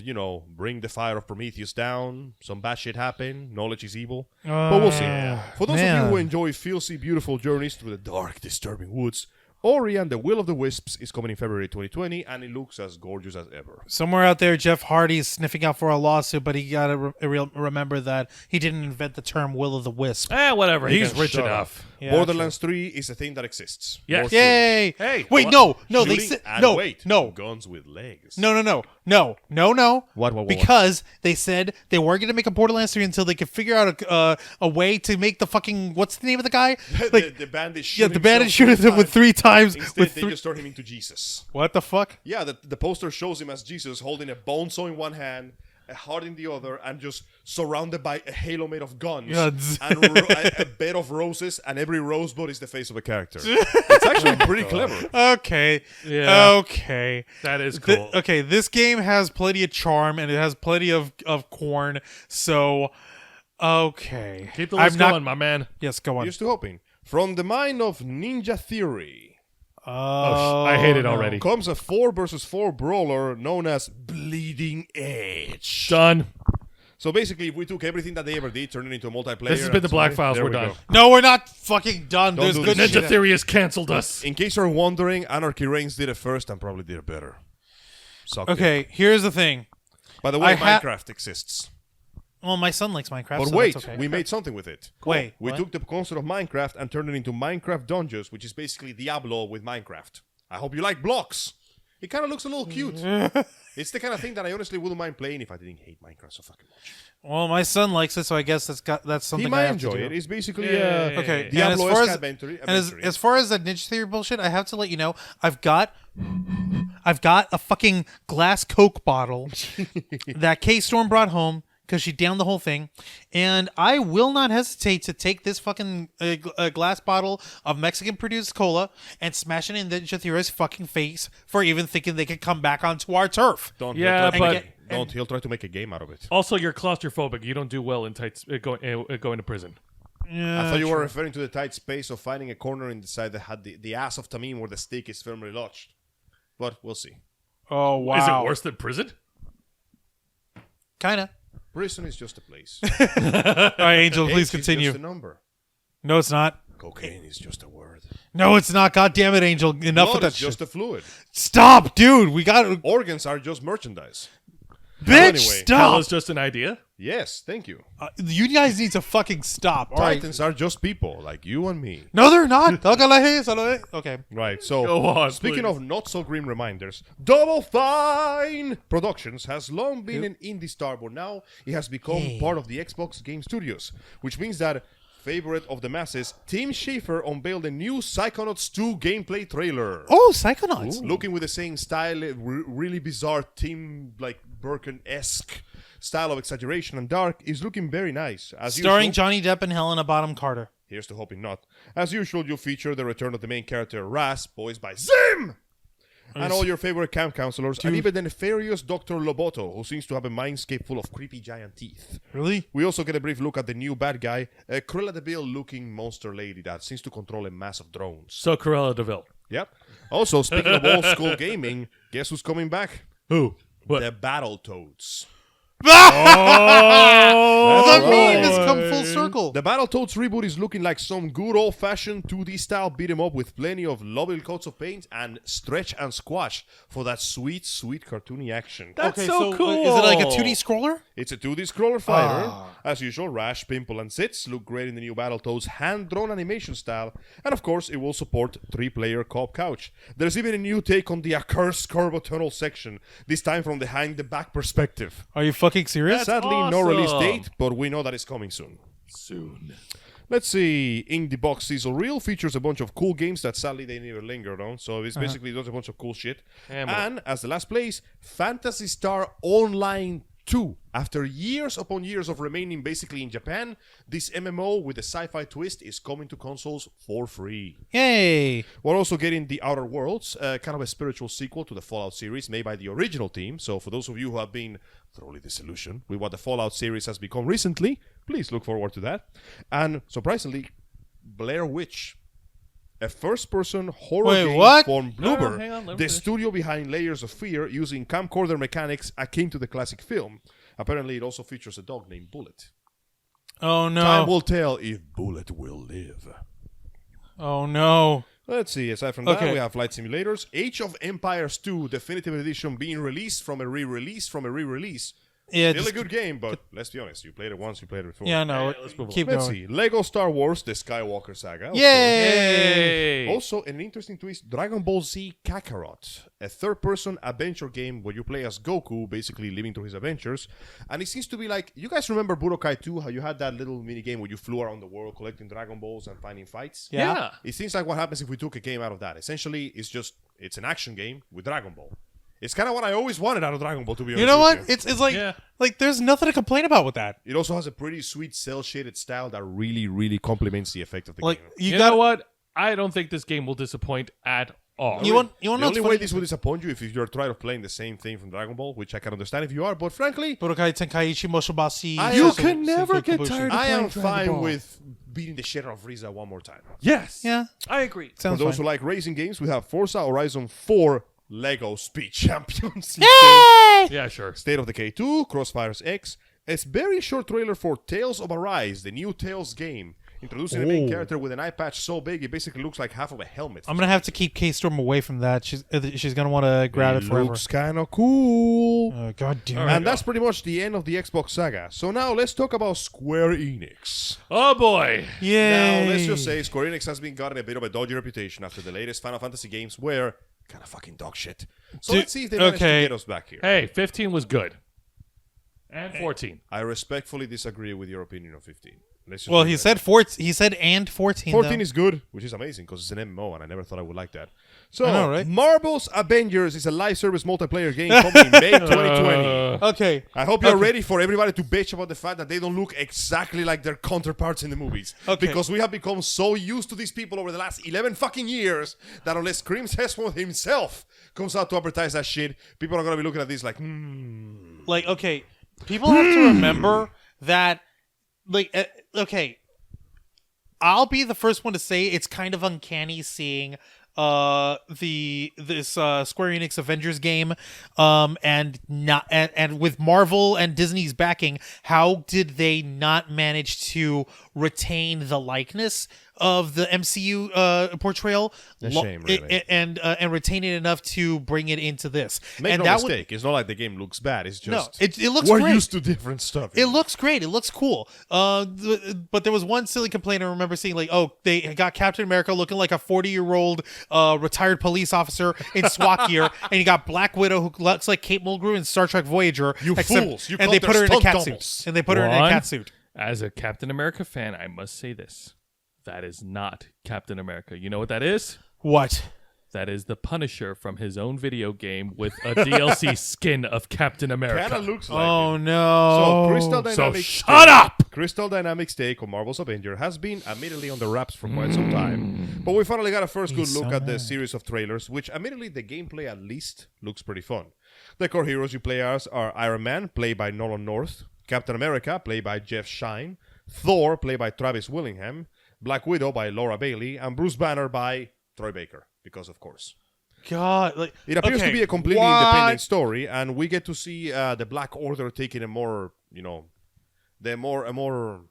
bring the fire of Prometheus down, some bad shit happen, knowledge is evil. But we'll see. For those of you who enjoy filthy, beautiful journeys through the dark, disturbing woods, Ori and the Will of the Wisps is coming in February 2020, and it looks as gorgeous as ever. Somewhere out there, Jeff Hardy's sniffing out for a lawsuit, but he got to remember that he didn't invent the term Will of the Wisp. Whatever. He's rich enough. Yeah, Borderlands 3 is a thing that exists. Yes. Yay! Hey. Wait, no. Shooting They said and no. wait, No. guns with legs. No. What? Because they said they weren't going to make a Borderlands 3 until they could figure out a way to make the fucking... What's the name of the guy? the bandit shooting the bandit shooting him with 3 times. Instead, they just turn him into Jesus. What the fuck? Yeah, the poster shows him as Jesus holding a bone saw in one hand, a heart in the other, and just surrounded by a halo made of guns and a bed of roses, and every rosebud is the face of a character. It's actually pretty clever. Okay. Yeah. Okay. That is cool. Okay, this game has plenty of charm, and it has plenty of corn, so... Okay. Keep the list going, my man. Yes, go on. Here's to hoping. From the mind of Ninja Theory... I hate it already. comes a 4 versus 4 brawler known as Bleeding Edge. Done. So basically, if we took everything that they ever did, turned it into a multiplayer... This has been the Black Files. There We're we done. go. No, we're not fucking done. Don't There's do good this shit. Ninja Theory has canceled us. In case you're wondering, Anarchy Reigns did it first and probably did it better. Suck Okay, it. here's the thing. By the way, I Minecraft exists. Well, my son likes Minecraft, But so wait, that's okay. we made something with it. Wait, We what? took the concept of Minecraft and turned it into Minecraft Dungeons, which is basically Diablo with Minecraft. I hope you like blocks. It kind of looks a little cute. It's the kind of thing that I honestly wouldn't mind playing if I didn't hate Minecraft so fucking much. Well, my son likes it, so I guess that's something He I might have enjoy to do. it. It's basically Okay, and as Diablo-esque far as, adventure. as far as that Ninja Theory bullshit, I have to let you know, I've got a fucking glass Coke bottle that K-Storm brought home because she downed the whole thing, and I will not hesitate to take this fucking glass bottle of Mexican-produced cola and smash it in Ninja Theory's fucking face for even thinking they could come back onto our turf. Yeah, but He'll try to make a game out of it. also you're claustrophobic. You don't do well in tight going to prison. Yeah, I thought you were referring to the tight space of finding a corner in the side that had the ass of Tamim where the stake is firmly lodged. But we'll see. Oh, wow. Is it worse than prison? Kinda. Prison is just a place. All right, Angel, please Age is continue. just a number. No, it's not. Cocaine is just a word. No, it's not. God damn it, Angel. Enough Blood with that is just shit. a fluid. Stop, dude. We got to... Organs are just merchandise. Bitch, anyway, Hell stop. is just an idea. Yes, thank you. You guys need to fucking stop. All right. Titans are just people like you and me. No, they're not. Okay. Right, so Go on, speaking please. of not so grim reminders, Double Fine Productions has long been an indie star, but now it has become part of the Xbox Game Studios, which means that favorite of the masses, Tim Schafer unveiled a new Psychonauts 2 gameplay trailer. Oh, Psychonauts. Looking with the same style, really bizarre Tim like Birkin-esque style of exaggeration and dark, is looking very nice. As Starring usual, Johnny Depp and Helena Bonham Carter. here's to hoping not. As usual, you'll feature the return of the main character Ras, voiced by Zim! And all your favorite camp counselors, and even the nefarious Dr. Loboto, who seems to have a mindscape full of creepy giant teeth. Really? We also get a brief look at the new bad guy, a Cruella de Vil looking monster lady that seems to control a mass of drones. So Cruella de Vil. Yep. Also, speaking of old school gaming, guess who's coming back? Who? What? The Battletoads. The That's meme right. has come full circle. The Battletoads reboot is looking like some good old-fashioned 2D style beat 'em up with plenty of lovely coats of paint and stretch and squash for that sweet, sweet cartoony action. That's Okay, so cool. Is it like a 2D scroller? It's a 2D scroller fighter. As usual, Rash, Pimple, and Sitz look great in the new Battletoads hand-drawn animation style. And of course, it will support 3-player co-op couch. There's even a new take on the accursed Curvo Tunnel section, this time from behind-the-back perspective. Are you fucking serious? Sadly, no release date, but we know that it's coming soon. Soon. Let's see. Indie Box Sizzle Reel features a bunch of cool games that sadly they never lingered on. So it's basically just a bunch of cool shit. And as the last place, Phantasy Star Online 2. After years upon years of remaining basically in Japan, this MMO with a sci-fi twist is coming to consoles for free. Yay. We're also getting The Outer Worlds, kind of a spiritual sequel to the Fallout series made by the original team. So for those of you who have been thoroughly disillusioned with what the Fallout series has become recently, please look forward to that. And surprisingly, Blair Witch, a first-person horror Wait, game what? from No, Bloober, hang on, let me the finish. studio behind Layers of Fear, using camcorder mechanics akin to the classic film. Apparently, it also features a dog named Bullet. Oh no. Time will tell if Bullet will live. Oh no. Let's see. Aside from that, Okay. we have Flight Simulators, Age of Empires 2 Definitive Edition being released from a re-release from a re-release. Yeah, Still just- a good game, but let's be honest. You played it once, you played it before. Yeah, no. let's move on. Keep Let's going. see. Lego Star Wars, the Skywalker Saga. of Yay! Hey. Also, an interesting twist, Dragon Ball Z Kakarot, a third-person adventure game where you play as Goku, basically living through his adventures. And it seems to be like, you guys remember Budokai 2, how you had that little mini-game where you flew around the world collecting Dragon Balls and finding fights? Yeah. It seems like what happens if we took a game out of that. Essentially, it's an action game with Dragon Ball. It's kind of what I always wanted out of Dragon Ball, to be honest. You know with what? you. It's like Yeah. like there's nothing to complain about with that. It also has a pretty sweet cel-shaded style that really, really complements the effect of the Like game. you You got know what? I don't think this game will disappoint at all. You want to The know only what's way funny? this will disappoint you if you're trying to playing the same thing from Dragon Ball, which I can understand if you are, but frankly, Budokai Tenkaichi Moshobasi. I You am- can never get tired I am fine with beating the shit out of Frieza one more time. Yes. Yeah. I agree. For Sounds those fine. who like racing games, we have Forza Horizon 4 Lego Speed Champions. Yeah, sure. State of Decay 2, Crossfires X, a very short trailer for Tales of Arise, the new Tales game, introducing a main character with an eye patch so big it basically looks like half of a helmet. I'm gonna have to keep K-Storm away from that. She's gonna want to grab it forever. Looks kind of cool. God damn And it! that's pretty much the end of the Xbox saga. So now let's talk about Square Enix. Oh boy. Yay! Now let's just say Square Enix has been gotten a bit of a dodgy reputation after the latest Final Fantasy games were kind of fucking dog shit. So Dude, let's see if they manage to get us back here. Hey, 15 was good. And 14. I respectfully disagree with your opinion of 15. Let's just Well, leave he it said 14. He said and 14. 14 though. is good, which is amazing because it's an MMO, and I never thought I would like that. So, I know, right? Marvel's Avengers is a live service multiplayer game coming in May 2020. Okay. I hope you're ready for everybody to bitch about the fact that they don't look exactly like their counterparts in the movies. Okay. Because we have become so used to these people over the last 11 fucking years that unless Chris Hemsworth himself comes out to advertise that shit, people are going to be looking at this like, Like, okay, people have to remember that. Like, okay, I'll be the first one to say it's kind of uncanny seeing this Square Enix Avengers game and with Marvel and Disney's backing, how did they not manage to retain the likeness of the MCU portrayal A shame, really. and retain it enough to bring it into this. Make and no that mistake, it's not like the game looks bad. It's just it looks we're great. used to different stuff. It looks great. It looks cool. But there was one silly complaint I remember seeing, like, oh, they got Captain America looking like a 40-year-old retired police officer in SWAT gear, and you got Black Widow who looks like Kate Mulgrew in Star Trek Voyager. You fools! You and they called put her their in a cat stunt suit. doubles. And they put her in a Juan? cat suit. As a Captain America fan, I must say this. That is not Captain America. You know what that is? What? That is the Punisher from his own video game with a DLC skin of Captain America. Kind of looks like Oh it. no! So Crystal So Dynamics. shut up! Crystal Dynamics' take on Marvel's Avenger has been admittedly on the wraps for quite some time, but we finally got a first good look at the series of trailers, which admittedly the gameplay at least looks pretty fun. The core heroes you play as are Iron Man, played by Nolan North, Captain America, played by Jeff Shine, Thor, played by Travis Willingham, Black Widow by Laura Bailey, and Bruce Banner by Troy Baker, because of course. God, like, It appears to be a completely independent story, and we get to see the Black Order taking a more, a more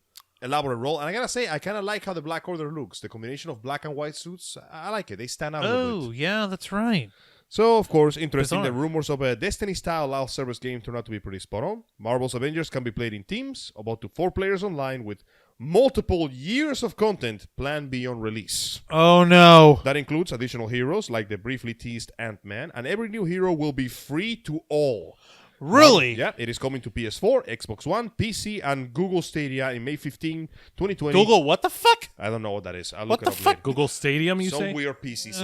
elaborate role. And I gotta say, I kind of like how the Black Order looks. The combination of black and white suits, I like it. They stand out a little bit. Oh yeah, that's right. So, of course, interesting. Bizarre. The rumors of a Destiny-style live service game turned out to be pretty spot on. Marvel's Avengers can be played in teams, of up to 4 players online, with multiple years of content planned beyond release. Oh no! That includes additional heroes like the briefly teased Ant-Man, and every new hero will be free to all. Really? Yeah, it is coming to PS4, Xbox One, PC, and Google Stadia in May 15, 2020. Google, what the fuck? I don't know what that is. I'll What look the it up fuck? later. Google Stadium, you Some say? weird PC service.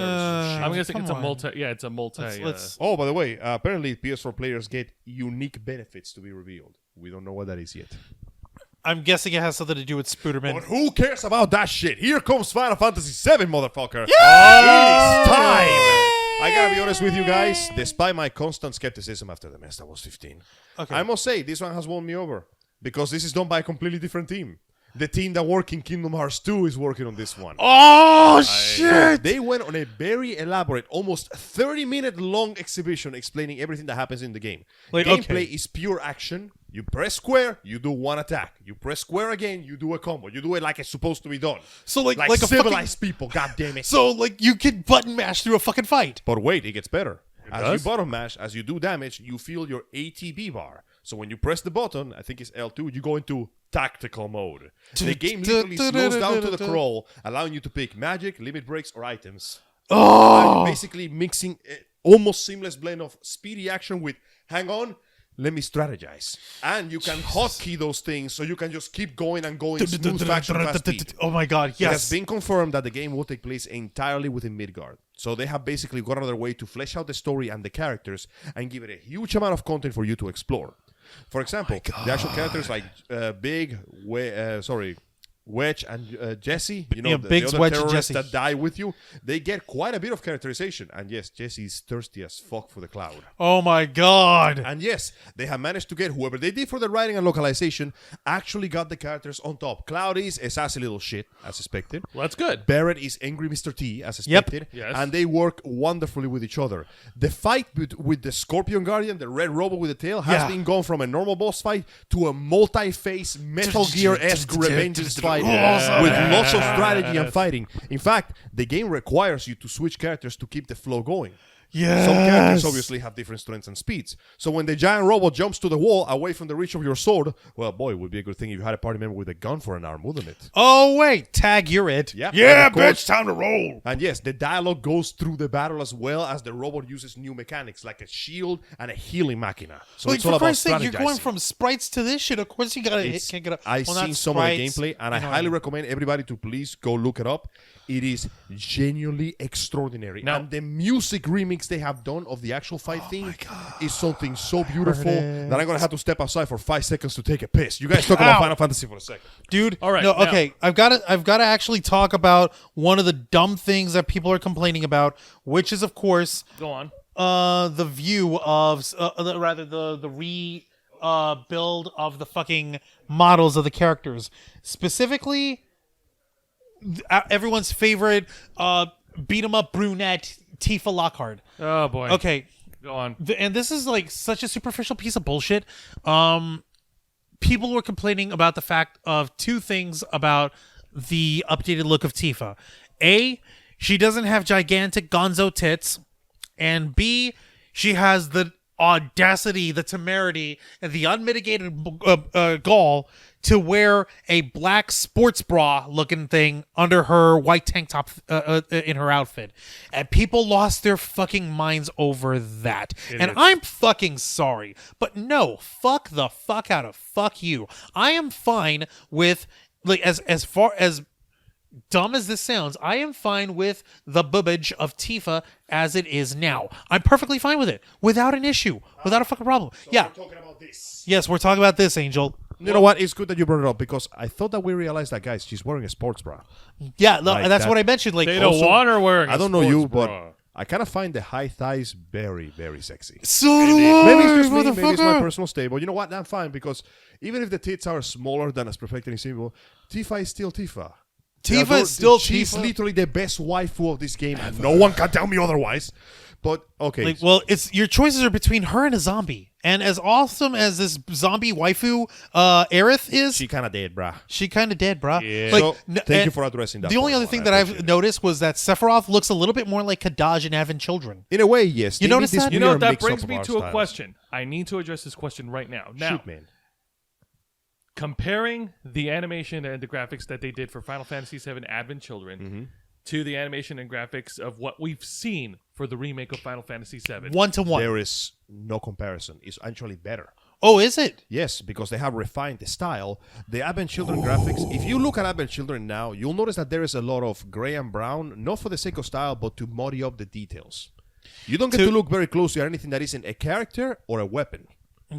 I'm guessing it's a Come on. multi. Yeah, it's a multi. Let's Oh, by the way, apparently PS4 players get unique benefits to be revealed. We don't know what that is yet. I'm guessing it has something to do with Spooderman. But who cares about that shit? Here comes Final Fantasy VII, motherfucker. Yeah! It is time. I gotta be honest with you guys. Despite my constant skepticism after the mess that was 15, Okay. I must say this one has won me over because this is done by a completely different team. The team that worked in Kingdom Hearts 2 is working on this one. Oh So shit! they went on a very elaborate, almost 30-minute long exhibition explaining everything that happens in the game. Like, Gameplay okay. is pure action. You press square, you do one attack. You press square again, you do a combo. You do it like it's supposed to be done. So like Like a civilized people, god damn it. So like you can button mash through a fucking fight. But wait, it gets better. As does? you button mash, as you do damage, you feel your ATB bar. So when you press the button, I think it's L2, you go into tactical mode. The game literally slows down to the crawl, allowing you to pick magic, limit breaks, or items. Oh, Basically mixing almost seamless blend of speedy action with, hang on, let me strategize. And you can hotkey those things so you can just keep going and going smooth faction fast speed. oh my god, It has yes. been confirmed that the game will take place entirely within Midgard. So they have basically gone out of their way to flesh out the story and the characters and give it a huge amount of content for you to explore. For example, the actual characters like Wedge and Jesse, Yeah, the Biggs, other Wedge, and terrorists Jesse. that die with you, they get quite a bit of characterization. And yes, Jesse's thirsty as fuck for the cloud. Oh my god. And yes, they have managed to get whoever they did for the writing and localization actually got the characters on top. Cloud is a sassy little shit, as expected. Well, that's good. Barrett is angry Mr. T, as Yep. expected. Yes. And they work wonderfully with each other. The fight with the Scorpion Guardian, the red robot with the tail, has Yeah. been gone from a normal boss fight to a multi-phase Metal Gear-esque revengeance fight with lots of strategy and fighting. In fact, the game requires you to switch characters to keep the flow going. Yes. Some characters obviously have different strengths and speeds. So when the giant robot jumps to the wall away from the reach of your sword, well, boy, it would be a good thing if you had a party member with a gun for an arm, wouldn't it? Oh wait, tag, you're it. Yeah, Yeah, of course. bitch, time to roll. And yes, the dialogue goes through the battle as well as the robot uses new mechanics like a shield and a healing machina. So Like it's all for about Christ's sake, you're going strategizing. from sprites to this shit. Of course, you gotta hit, can't get up. I've Well, not seen some of the sprites, gameplay, and I you know, highly recommend everybody to please go look it up. It is genuinely extraordinary. Now- And the music remix they have done of the actual fight theme is something so beautiful that I'm going to have to step outside for 5 seconds to take a piss. You guys talk about Ow. Final Fantasy for a second. dude. All right, No, now- okay. I've got to actually talk about one of the dumb things that people are complaining about, which is, of course, Go on. the view of the build of the fucking models of the characters, specifically everyone's favorite beat 'em up brunette Tifa Lockhart. Oh boy. Okay, Go on. and this is like such a superficial piece of bullshit. people were complaining about the fact of two things about the updated look of Tifa. A, she doesn't have gigantic gonzo tits, and B, she has the audacity, the temerity, and the unmitigated gall to wear a black sports bra looking thing under her white tank top in her outfit. And people lost their fucking minds over that. I'm fucking sorry. But no, fuck the fuck out of fuck you. I am fine with, like, as far as dumb as this sounds, I am fine with the boobage of Tifa as it is now. I'm perfectly fine with it, without an issue, without a fucking problem. So yeah. we're talking about this. Yes, we're talking about this, Angel. You know what? It's good that you brought it up because I thought that we realized that, guys, she's wearing a sports bra. Yeah, Like that's that. what I mentioned. Like, They don't also, want her wearing. I don't know you, but bra. I kind of find the high thighs very, very sexy. so do I, Maybe it's just me, maybe it's my motherfucker. personal stable. You know what? I'm fine because even if the tits are smaller than as perfect and simple, Tifa is still Tifa. Tifa is still She's Tifa. literally the best waifu of this game, and no one can tell me otherwise. But okay, Like, well, it's your choices are between her and a zombie. And as awesome as this zombie waifu Aerith is, she kind of dead, brah. she kind of dead, bruh. Yeah. Like, So, thank you and for addressing that. The only point, other Juan. thing I that I've appreciate it. noticed was that Sephiroth looks a little bit more like Kadaj and Avon Children. In a way, yes. You They notice made this that? You know weird that mix-up brings of me our to a styles. question. I need to address this question right now. Now, Shoot, man. comparing the animation and the graphics that they did for Final Fantasy VII Advent Children Mm-hmm. to the animation and graphics of what we've seen for the remake of Final Fantasy VII. 1-to-1. There is no comparison. It's actually better. Oh, is it? Yes, because they have refined the style. The Advent Children graphics, if you look at Advent Children now, you'll notice that there is a lot of gray and brown, not for the sake of style, but to muddy up the details. You don't get to look very closely at anything that isn't a character or a weapon.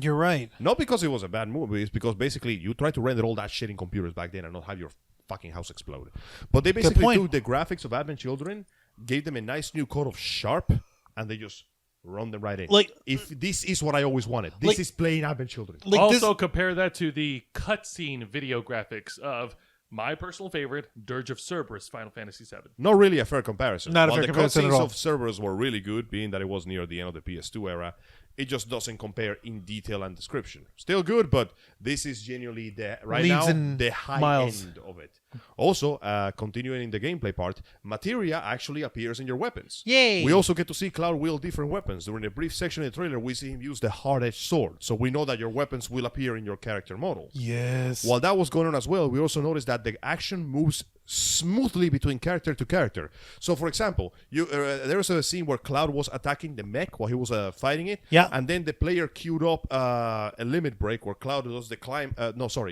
You're right. Not because it was a bad movie, it's because basically you tried to render all that shit in computers back then and not have your fucking house explode. But they basically point. took the graphics of Advent Children, gave them a nice new coat of sharp, and they just run them right in. Like, if this is what I always wanted. This like- is plain Advent Children. Like Also, compare that to the cutscene video graphics of my personal favorite, Dirge of Cerberus, Final Fantasy VII. Not really a fair comparison. Not a While fair the comparison at cutscenes all. of Cerberus were really good, being that it was near the end of the PS2 era, it just doesn't compare in detail and description. Still good, but this is genuinely Leaves in the high miles. end of it. Also, continuing in the gameplay part, materia actually appears in your weapons. Yay! We also get to see Cloud wield different weapons. During a brief section in the trailer, we see him use the hard-edged sword, so we know that your weapons will appear in your character model. yes. While that was going on as well, we also noticed that the action moves smoothly between character to character. So, for example, there was a scene where Cloud was attacking the mech while he was fighting it. Yeah. And then the player queued up a limit break where Cloud does the climb.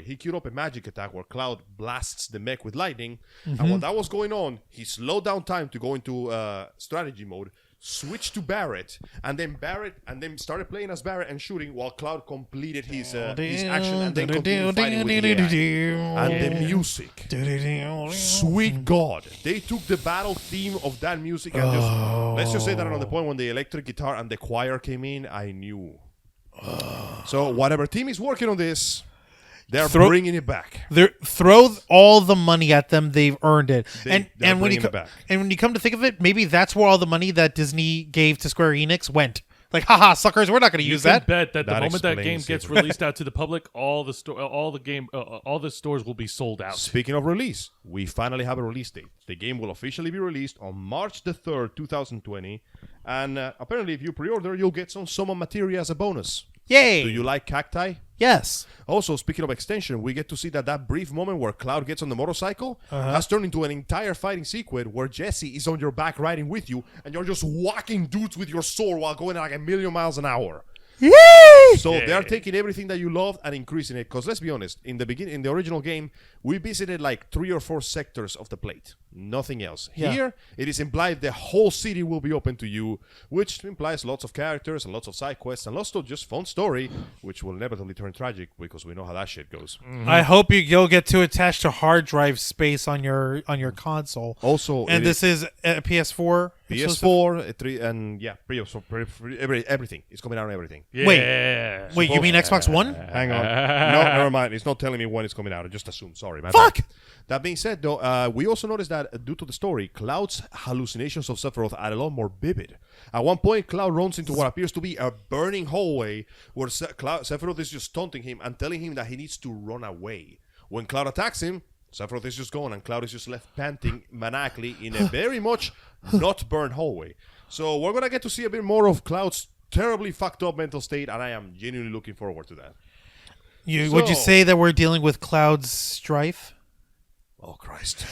He queued up a magic attack where Cloud blasts the mech with lightning. And while that was going on, he slowed down time to go into strategy mode, switched to Barret, and then started playing as Barret and shooting while Cloud completed his action and then continued fighting with the AI. And the music. Sweet God. They took the battle theme of that music and let's just say that on the point when the electric guitar and the choir came in, I knew. So whatever team is working on this, they're bringing it back. Throw all the money at them; they've earned it. They're and when you bringing it back. and when you come to think of it, maybe that's where all the money that Disney gave to Square Enix went. Like, haha, suckers, we're not going to You use can that. bet that the That moment that game explains gets it. released out to the public, all the stores will be sold out. Speaking of release, we finally have a release date. The game will officially be released on March the 3rd, 2020. And apparently, if you pre-order, you'll get some summon materia as a bonus. Yay! Do you like cacti? Yes. Also, speaking of extension, we get to see that brief moment where Cloud gets on the motorcycle has turned into an entire fighting sequence where Jesse is on your back riding with you, and you're just whacking dudes with your sword while going at like 1,000,000 miles an hour. Yay! So they're taking everything that you loved and increasing it. Because let's be honest, in the original game, we visited like 3 or 4 sectors of the plate. Nothing else. Yeah. Here, it is implied the whole city will be open to you, which implies lots of characters and lots of side quests and lots of just fun story, which will inevitably turn tragic because we know how that shit goes. I hope you'll get to attach to hard drive space on your console. Also, And this is a PS4 PS4, 3, and everything. It's coming out on everything. Yeah. Wait, you mean Xbox One? Hang on. No, never mind. It's not telling me when it's coming out. I just assume. Sorry, man. Fuck! That being said, though, we also noticed that due to the story, Cloud's hallucinations of Sephiroth are a lot more vivid. At one point, Cloud runs into what appears to be a burning hallway where Sephiroth is just taunting him and telling him that he needs to run away. When Cloud attacks him, Sephiroth is just gone and Cloud is just left panting maniacally in a very much not burned hallway. So we're going to get to see a bit more of Cloud's terribly fucked up mental state, and I am genuinely looking forward to that. Would you say that we're dealing with Cloud's strife? Oh, Christ.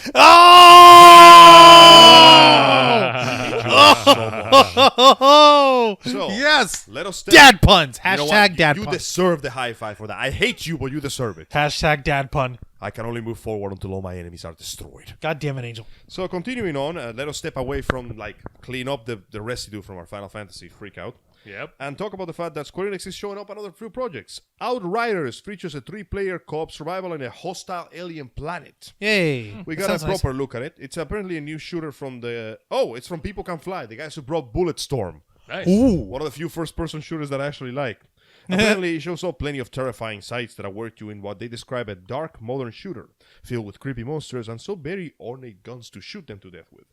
Oh! So, yes! Let us step. Dad puns! You know Hashtag what? dad You pun. deserve the high five for that. I hate you, but you deserve it. Hashtag dad pun. I can only move forward until all my enemies are destroyed. God damn it, Angel. So continuing on, let us step away from, clean up the residue from our Final Fantasy freakout. Yep. And talk about the fact that Square Enix is showing up another few projects. Outriders features a 3-player co-op survival on a hostile alien planet. Yay. We got a proper look at it. It's apparently a new shooter from it's from People Can Fly, the guys who brought Bulletstorm. Nice. Ooh. One of the few first-person shooters that I actually like. Apparently, it shows off plenty of terrifying sights that await you in what they describe a dark, modern shooter, filled with creepy monsters and so very ornate guns to shoot them to death with.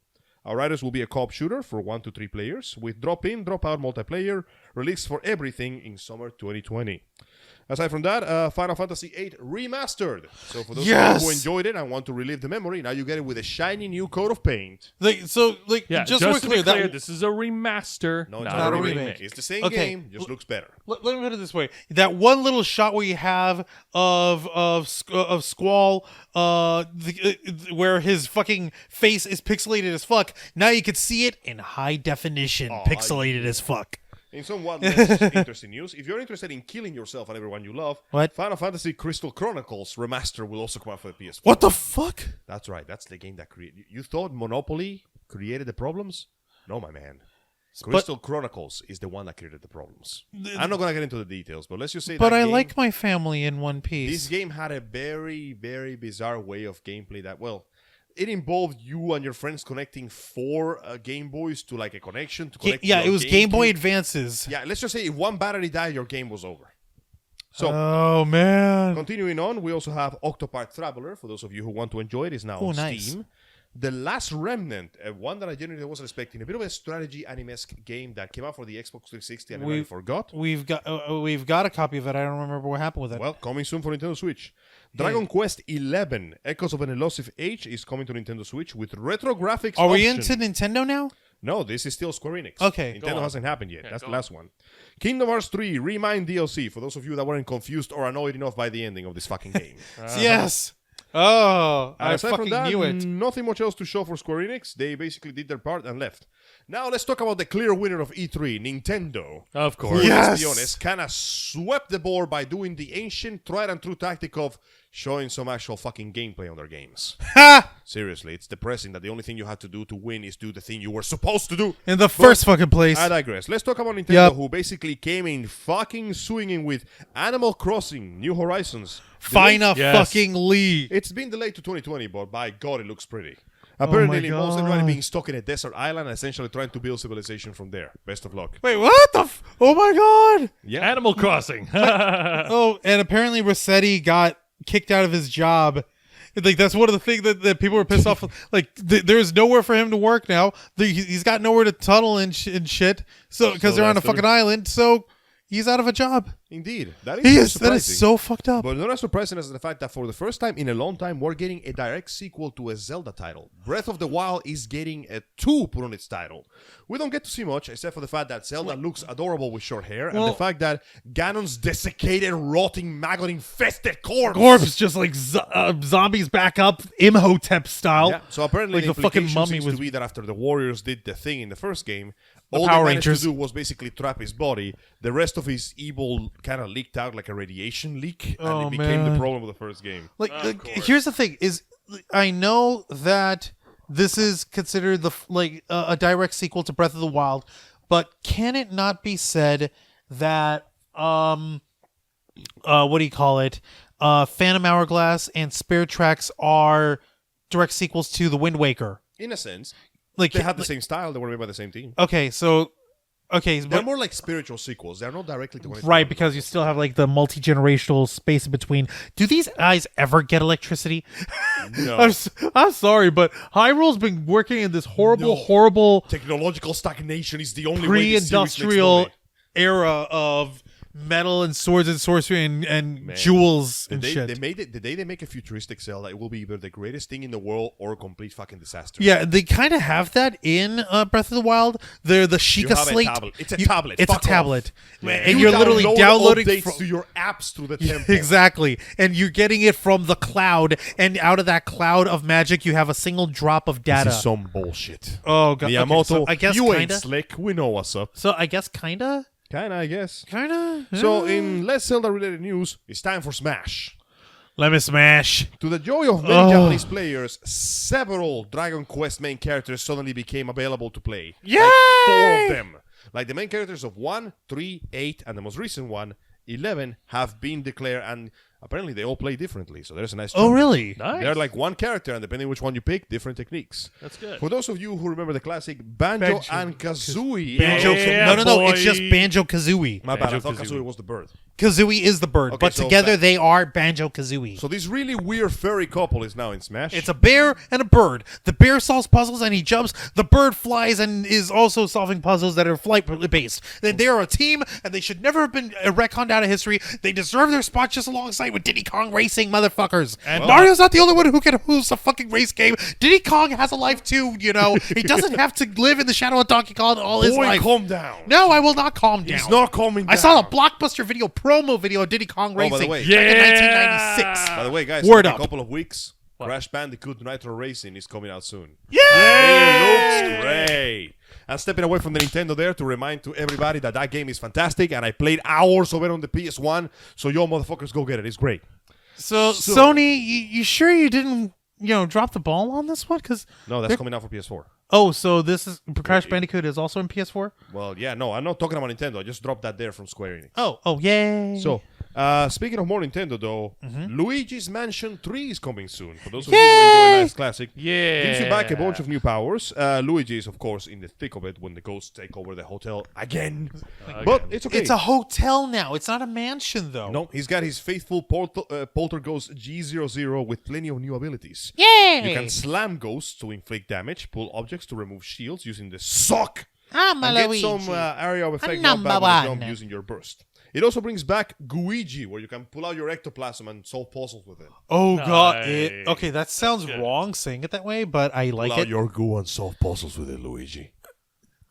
Outriders will be a co-op shooter for 1 to 3 players, with drop-in, drop-out multiplayer, released for everything in summer 2020. Aside from that, Final Fantasy VIII Remastered. So for those of you who enjoyed it and want to relive the memory, now you get it with a shiny new coat of paint. Just so we're clear, this is a remaster, No, it's not a remake. remake. It's the same game, just looks better. Let me put it this way: that one little shot where you have of Squall, where his fucking face is pixelated as fuck. Now you could see it in high definition, pixelated as fuck. In somewhat less interesting news, if you're interested in killing yourself and everyone you love, What? Final Fantasy Crystal Chronicles Remaster will also come out for the PS4. What the fuck? That's right. That's the game that created. You thought Monopoly created the problems? No, my man. Crystal Chronicles is the one that created the problems. I'm not going to get into the details, but let's just say But that I game, like my family in one piece. this game had a very, very bizarre way of gameplay that, it involved you and your friends connecting 4 Game Boys to a connection to connect. Yeah, your it was Game Boy GameCube. Advances. Yeah, let's just say if one battery died, your game was over. So, Oh man. continuing on, we also have Octopath Traveler. For those of you who want to enjoy it, is now on nice. Steam. The Last Remnant, one that I genuinely wasn't expecting, a bit of a strategy anime-esque game that came out for the Xbox 360 and I forgot. We've got a copy of it. I don't remember what happened with it. Well, coming soon for Nintendo Switch. Dragon Quest XI, Echoes of an Elusive Age, is coming to Nintendo Switch with retro graphics. Are we option. into Nintendo now? No, this is still Square Enix. Okay. Nintendo hasn't happened yet. That's the last one. Kingdom Hearts 3 Remind DLC, for those of you that weren't confused or annoyed enough by the ending of this fucking game. Yes. Oh, And I aside from fucking that, knew it. nothing much else to show for Square Enix. They basically did their part and left. Now let's talk about the clear winner of E3, Nintendo. Of course. Who, Yes. let's be honest, kind of swept the board by doing the ancient, tried and true tactic of showing some actual fucking gameplay on their games. Ha! Seriously, it's depressing that the only thing you had to do to win is do the thing you were supposed to do. In the first fucking place. I digress. Let's talk about Nintendo, Yep. who basically came in fucking swinging with Animal Crossing New Horizons. Fucking Lee. It's been delayed to 2020, but by God, it looks pretty. Apparently, it involves everybody being stuck in a desert island and essentially trying to build civilization from there. Best of luck. Wait, what the? Oh my God! Yeah. Animal Crossing. Oh, and apparently Rossetti got kicked out of his job. Like that's one of the things that people were pissed off. Like there's nowhere for him to work now. He's got nowhere to tunnel and shit. So because they're on a fucking island, so he's out of a job. Indeed. That That is so fucked up. But not as surprising as the fact that for the first time in a long time, we're getting a direct sequel to a Zelda title. Breath of the Wild is getting a 2 put on its title. We don't get to see much, except for the fact that Zelda looks adorable with short hair, and the fact that Ganon's desiccated, rotting, maggot-infested corpse. Just like zombies back up, Imhotep style. Yeah, so apparently Like the fucking mummy seems was to be that after the Warriors did the thing in the first game, all Power they managed Rangers. to do was basically trap his body. The rest of his evil kind of leaked out like a radiation leak, and Oh, it became man. the problem of the first game. Like here's the thing: is I know that this is considered a direct sequel to Breath of the Wild, but can it not be said that what do you call it? Phantom Hourglass and Spare Tracks are direct sequels to The Wind Waker. In a sense, like They had the same style. They were made by the same team. Okay, so okay, They're but, more like spiritual sequels. They're not directly to right, because you still have like the multi-generational space in between. Do these guys ever get electricity? No. I'm sorry, but Hyrule's been working in this horrible Technological stagnation is the only way this series makes pre-industrial money. era of metal and swords and sorcery and jewels and shit. They made it the day they make a futuristic Zelda. It will be either the greatest thing in the world or a complete fucking disaster. Yeah, they kind of have that in Breath of the Wild. They're the You Sheikah have slate. a tablet. It's a tablet. It's Fuck a tablet, off. and You you're literally download downloading updates to your apps through the temple. Exactly, and you're getting it from the cloud, and out of that cloud of magic, you have a single drop of data. This is some bullshit. Oh god, Miyamoto, okay, so I guess you ain't kinda. slick. We know what's up. So I guess kinda. Kinda, I guess. Kinda. So, in less Zelda-related news, it's time for Smash. Let me smash. To the joy of many Japanese players, several Dragon Quest main characters suddenly became available to play. Yay! Like 4 of them. Like the main characters of 1, 3, 8, and the most recent one, 11, have been declared, and apparently they all play differently. So there's a nice Oh jump. really? Nice. They're like one character, and depending which one you pick, different techniques. That's good. For those of you who remember the classic Banjo and Kazooie, Banjo. Yeah, no. It's boy. just Banjo-Kazooie. my bad, I thought Banjo-Kazooie. Kazooie was the bird. Kazooie is the bird, Okay, but so together they are Banjo-Kazooie. So this really weird furry couple is now in Smash. It's a bear and a bird. The bear solves puzzles and he jumps. The bird flies and is also solving puzzles that are flight based. They are a team, and they should never have been retconned out of history. They deserve their spot just alongside with Diddy Kong racing, motherfuckers. And Mario's not the only one who can host a fucking race game. Diddy Kong has a life too, you know. He doesn't have to live in the shadow of Donkey Kong all his Boy, life. calm down. No, I will not calm down. He's not calming down. I saw the Blockbuster video promo video of Diddy Kong by the racing way. back in 1996. By the way, guys, Word in up. a couple of weeks, Crash Bandicoot Nitro Racing is coming out soon. Yay! It looks great. I'm stepping away from the Nintendo there to remind to everybody that that game is fantastic, and I played hours of it on the PS1, so y'all motherfuckers go get it. It's great. So Sony, you sure you didn't, drop the ball on this one? Because No, that's coming out for PS4. so this is Crash Bandicoot is also in PS4. Well, yeah, no, I'm not talking about Nintendo. I just dropped that there from Square Enix. Oh, yay! So, speaking of more Nintendo, though, Luigi's Mansion 3 is coming soon. For those of Yay! you who enjoy Nice Classic, Yeah. gives you back a bunch of new powers. Luigi is, of course, in the thick of it when the ghosts take over the hotel again. But it's okay. it's a hotel now. It's not a mansion, though. No, he's got his faithful Polterghost G00 with plenty of new abilities. Yay! You can slam ghosts to inflict damage, pull objects to remove shields using the sock, I'm a and get Luigi. some area of effect number knockback on the one. jump using your burst. It also brings back Guigi, where you can pull out your ectoplasm and solve puzzles with it. Oh god! Nice. Okay, that sounds wrong saying it that way, but I like Pull out it. your goo and solve puzzles with it, Luigi.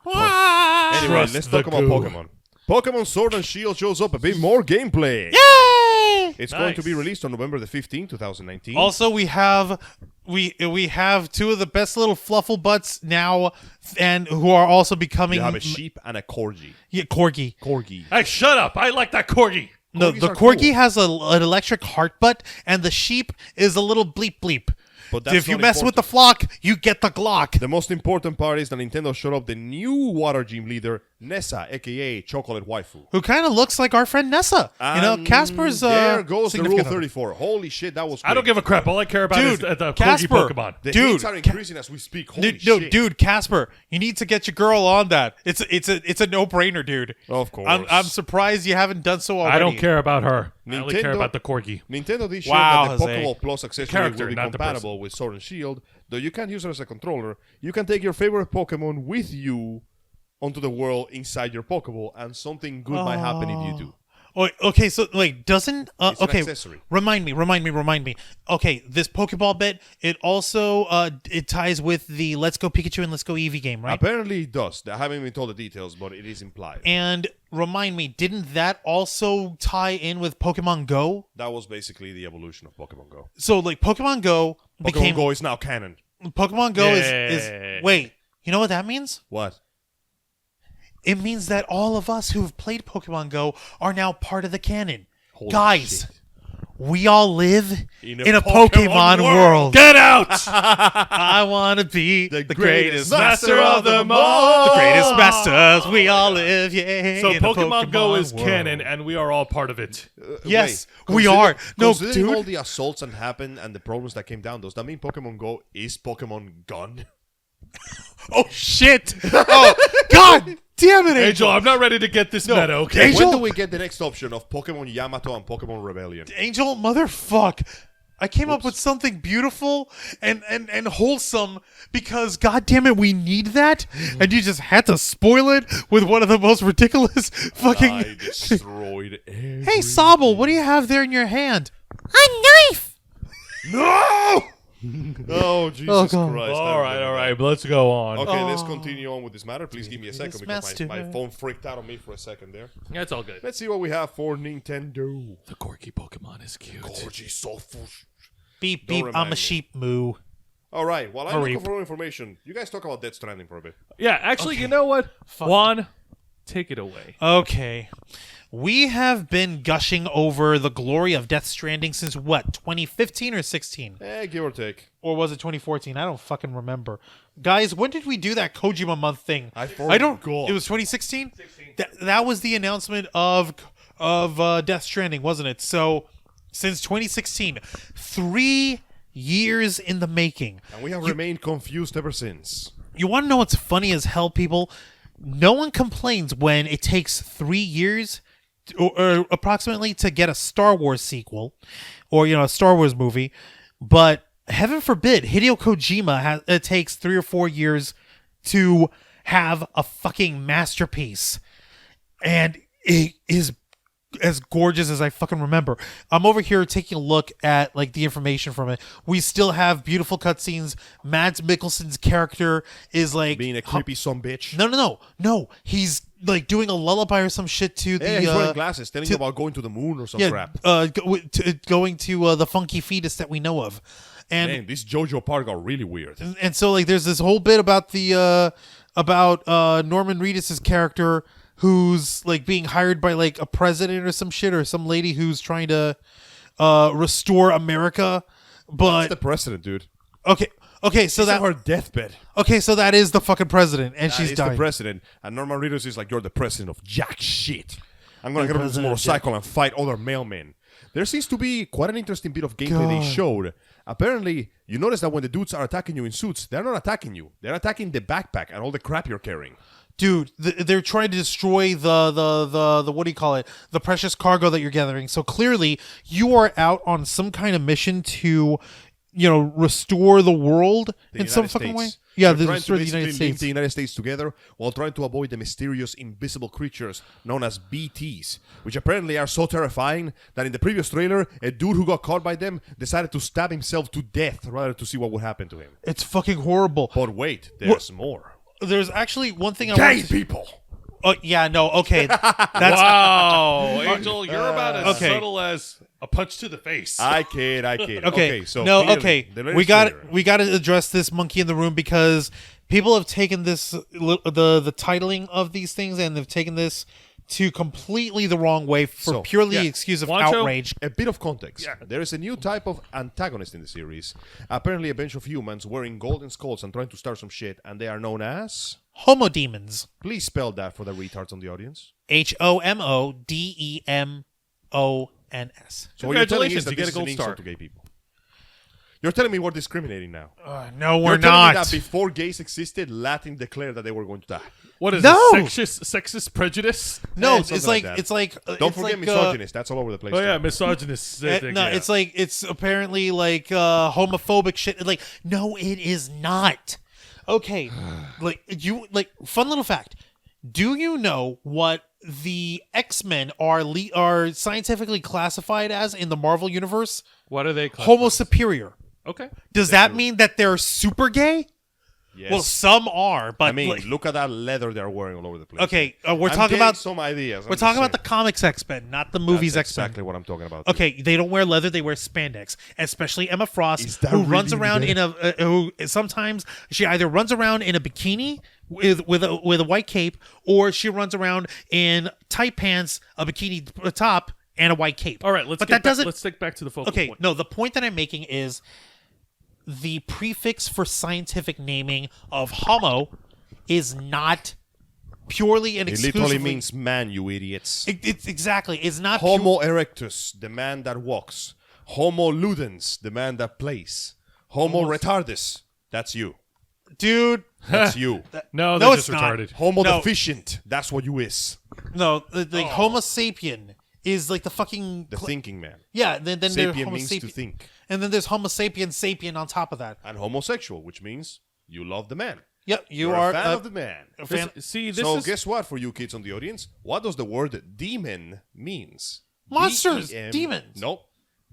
Ah! Anyway, Trust let's the talk about goo. Pokemon. Pokemon Sword and Shield shows up a bit more gameplay. Yay! It's going to Nice. be released on November the 15th, 2019. Also, we have two of the best little fluffle butts now, and who are also becoming you have a sheep and a corgi. corgi. Corgi. Hey, shut up! I like that corgi. No, Corgis the are corgi cool. has an electric heart butt, and the sheep is a little bleep bleep. But that's If you not mess with the important. flock, you get the Glock. The most important part is that Nintendo showed up the new water gym leader, Nessa, aka Chocolate Waifu. Who kind of looks like our friend Nessa. And Casper's there goes the Rule significant other. 34. Holy shit, that was I don't great. give a crap. All I care about is Dude, the Casper. corgi Pokemon. The Dude, hits are increasing as we speak. Holy shit. Dude, Casper, you need to get your girl on that. It's a no-brainer, dude. Of course. I'm surprised you haven't done so already. I don't care about her. I only care Nintendo- about the corgi. Nintendo did show Wow, that the Jose. Pokeball Plus accessory character, will be not the compatible with Sword and Shield. Though you can't use it as a controller, you can take your favorite Pokemon with you onto the world inside your Pokeball, and something good might happen if you do. Oh, okay, so wait, doesn't It's an okay? accessory. Remind me. Okay, this Pokeball bit, it also it ties with the Let's Go Pikachu and Let's Go Eevee game, right? Apparently it does. I haven't been told the details, but it is implied. And remind me, didn't that also tie in with Pokemon Go? That was basically the evolution of Pokemon Go. So like Pokemon Go Pokemon Go is now canon. Pokemon Go Yeah. is wait, you know what that means? What? It means that all of us who've played Pokemon Go are now part of the canon. Holy Guys, shit. we all live In in a a Pokemon, Pokemon world. Get out! I want to be the greatest master of them The all. greatest masters. We all live, yeah. So in a Pokemon Go is world. canon, and we are all part of it. Yes, Wait, we are. No, considering all dude. the assaults that happened and the problems that came down, does that mean Pokemon Go is Pokemon gone? Oh shit! Oh god damn it, Angel, Angel! I'm not ready to get this meta, okay? Angel- When do we get the next option of Pokemon Yamato and Pokemon Rebellion? Angel, motherfuck! I came up with something beautiful and wholesome because god damn it, we need that, and you just had to spoil it with one of the most ridiculous fucking. I destroyed everything. Hey, Sobble, what do you have there in your hand? A knife! No! Oh, Jesus God. Christ. All right, but let's go on. Okay, let's continue on with this matter. Please give me a second This because master. my phone freaked out on me for a second there. That's all good. Let's see what we have for Nintendo. The Corky Pokemon is cute. Gorgy Soulful. Beep, Don't beep, remind I'm a me. sheep moo. All right, while I'm Hurry. looking for more information, you guys talk about Death Stranding for a bit. Yeah, actually, you know what? Juan, take it away. Okay. We have been gushing over the glory of Death Stranding since what, 2015 or 16? Give or take. Or was it 2014? I don't fucking remember. Guys, when did we do that Kojima month thing? I forgot. It was 2016? That was the announcement of Death Stranding, wasn't it? So, since 2016, 3 years in the making. And we have remained confused ever since. You want to know what's funny as hell, people? No one complains when it takes 3 years or approximately to get a Star Wars sequel or, a Star Wars movie. But heaven forbid, Hideo Kojima it takes 3 or 4 years to have a fucking masterpiece. And it is as gorgeous as I fucking remember. I'm over here taking a look at the information from it. We still have beautiful cutscenes. Mads Mikkelsen's character is Being a creepy son bitch. No. He's doing a lullaby or some shit to the. Yeah, he's wearing glasses, telling you about going to the moon or some crap. Going to the funky fetus that we know of, and Man, this JoJo part got really weird. and so there's this whole bit about the Norman Reedus' character who's being hired by a president or some shit or some lady who's trying to restore America, but That's the president, dude. okay, so She's that on her deathbed. okay, so that is the fucking president, and That she's is dying. the president, and Norman Reedus is like, you're the president of jack shit. I'm gonna get on this president of motorcycle and fight other mailmen. There seems to be quite an interesting bit of gameplay they God. showed. Apparently, you notice that when the dudes are attacking you in suits, they're not attacking you. They're attacking the backpack and all the crap you're carrying. Dude, they're trying to destroy the what do you call it? The precious cargo that you're gathering. So clearly, you are out on some kind of mission to, restore the world in some fucking way. Yeah, They're trying restore to the United basically link States. the United States together while trying to avoid the mysterious invisible creatures known as BTs, which apparently are so terrifying that in the previous trailer, a dude who got caught by them decided to stab himself to death rather to see what would happen to him. It's fucking horrible. But wait, there's more. There's actually one thing I Gay want. people. Oh yeah, no, okay, that's Wow, Angel, you're about as okay. subtle as a punch to the face. I kid. okay. So No, clearly, okay. the We latest got trailer- we got to address this monkey in the room because people have taken this the titling of these things and they've taken this to completely the wrong way for So, purely yeah. excuse of Wancho? outrage. A bit of context. Yeah. There is a new type of antagonist in the series. Apparently, a bunch of humans wearing golden skulls and trying to start some shit, and they are known as. Homo demons. Please spell that for the retards on the audience. HOMODEMONS. So what you're telling me Congratulations, is that you get this a is gold an insult star. to gay people. You're telling me we're discriminating now. No, we're You're telling me not. that before gays existed, Latin declared that they were going to die. What is No! it? Sexist prejudice? No, something it's like like that. it's like Don't it's forget like, misogynist. That's all over the place. Oh yeah, too. misogynist. no, it's like it's apparently homophobic shit. No, it is not. Okay, fun little fact. Do you know what the X-Men are scientifically classified as in the Marvel universe? What are they called? Homo superior. Okay. Does that mean that they're super gay? Yes. Well, some are, but I mean, look at that leather they're wearing all over the place. okay, we're I'm talking getting about some ideas. we're talking about the comics X-Men, not the movies That's X-Men. exactly what I'm talking about. Okay, they don't wear leather; they wear spandex. Especially Emma Is Frost, that who runs really around there? in who sometimes she either runs around in a bikini with a white cape, or she runs around in tight pants, a bikini top, and a white cape. All right, let's stick back to the focal Okay, point. no, the point that I'm making is the prefix for scientific naming of homo is not purely and It exclusively. literally means man, you idiots. It's exactly. It's not Homo erectus, the man that walks. Homo ludens, the man that plays. Homo retardus, that's you. Dude, That's you. No, No, they're it's just not. retarded. Homo No. deficient. That's what you is. no, the Homo sapien is like the fucking The thinking man. yeah. Then there's Sapien Homo means to sapien, think. and then there's Homo sapien on top of that. And homosexual, which means you love the man. Yep, you You're are a fan of the man. a fan. So guess what, for you kids on the audience? What does the word demon means? Monsters, D-E-M demons. Nope.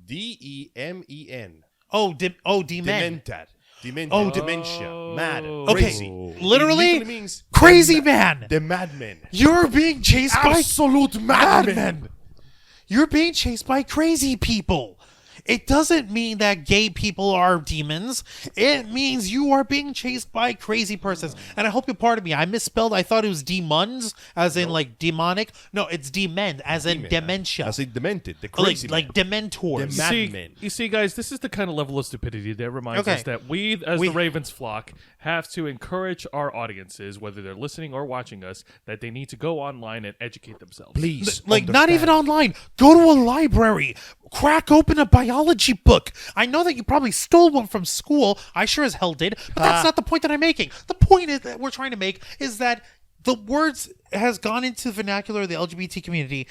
D-E-M-E-N. Oh, demon. Demented. Dementia. Oh, dementia. Mad. Okay, Crazy. literally, It means crazy man. The madmen. You're being chased by Absolute madmen. You're being chased by crazy people. It doesn't mean that gay people are demons. It means you are being chased by crazy persons. And I hope you pardon me. I misspelled. I thought it was demons, as in like demonic. No, it's dement, as in dementia. As in demented. The crazy like dementors. The madmen. You see, guys, this is the kind of level of stupidity that reminds Okay. us that we, as the Ravens flock, have to encourage our audiences, whether they're listening or watching us, that they need to go online and educate themselves. Please. Like, not even online. Go to a library. Crack open a biology book. I know that you probably stole one from school. I sure as hell did. But that's not the point that I'm making. The point is that we're trying to make is that the words has gone into the vernacular of the LGBT community,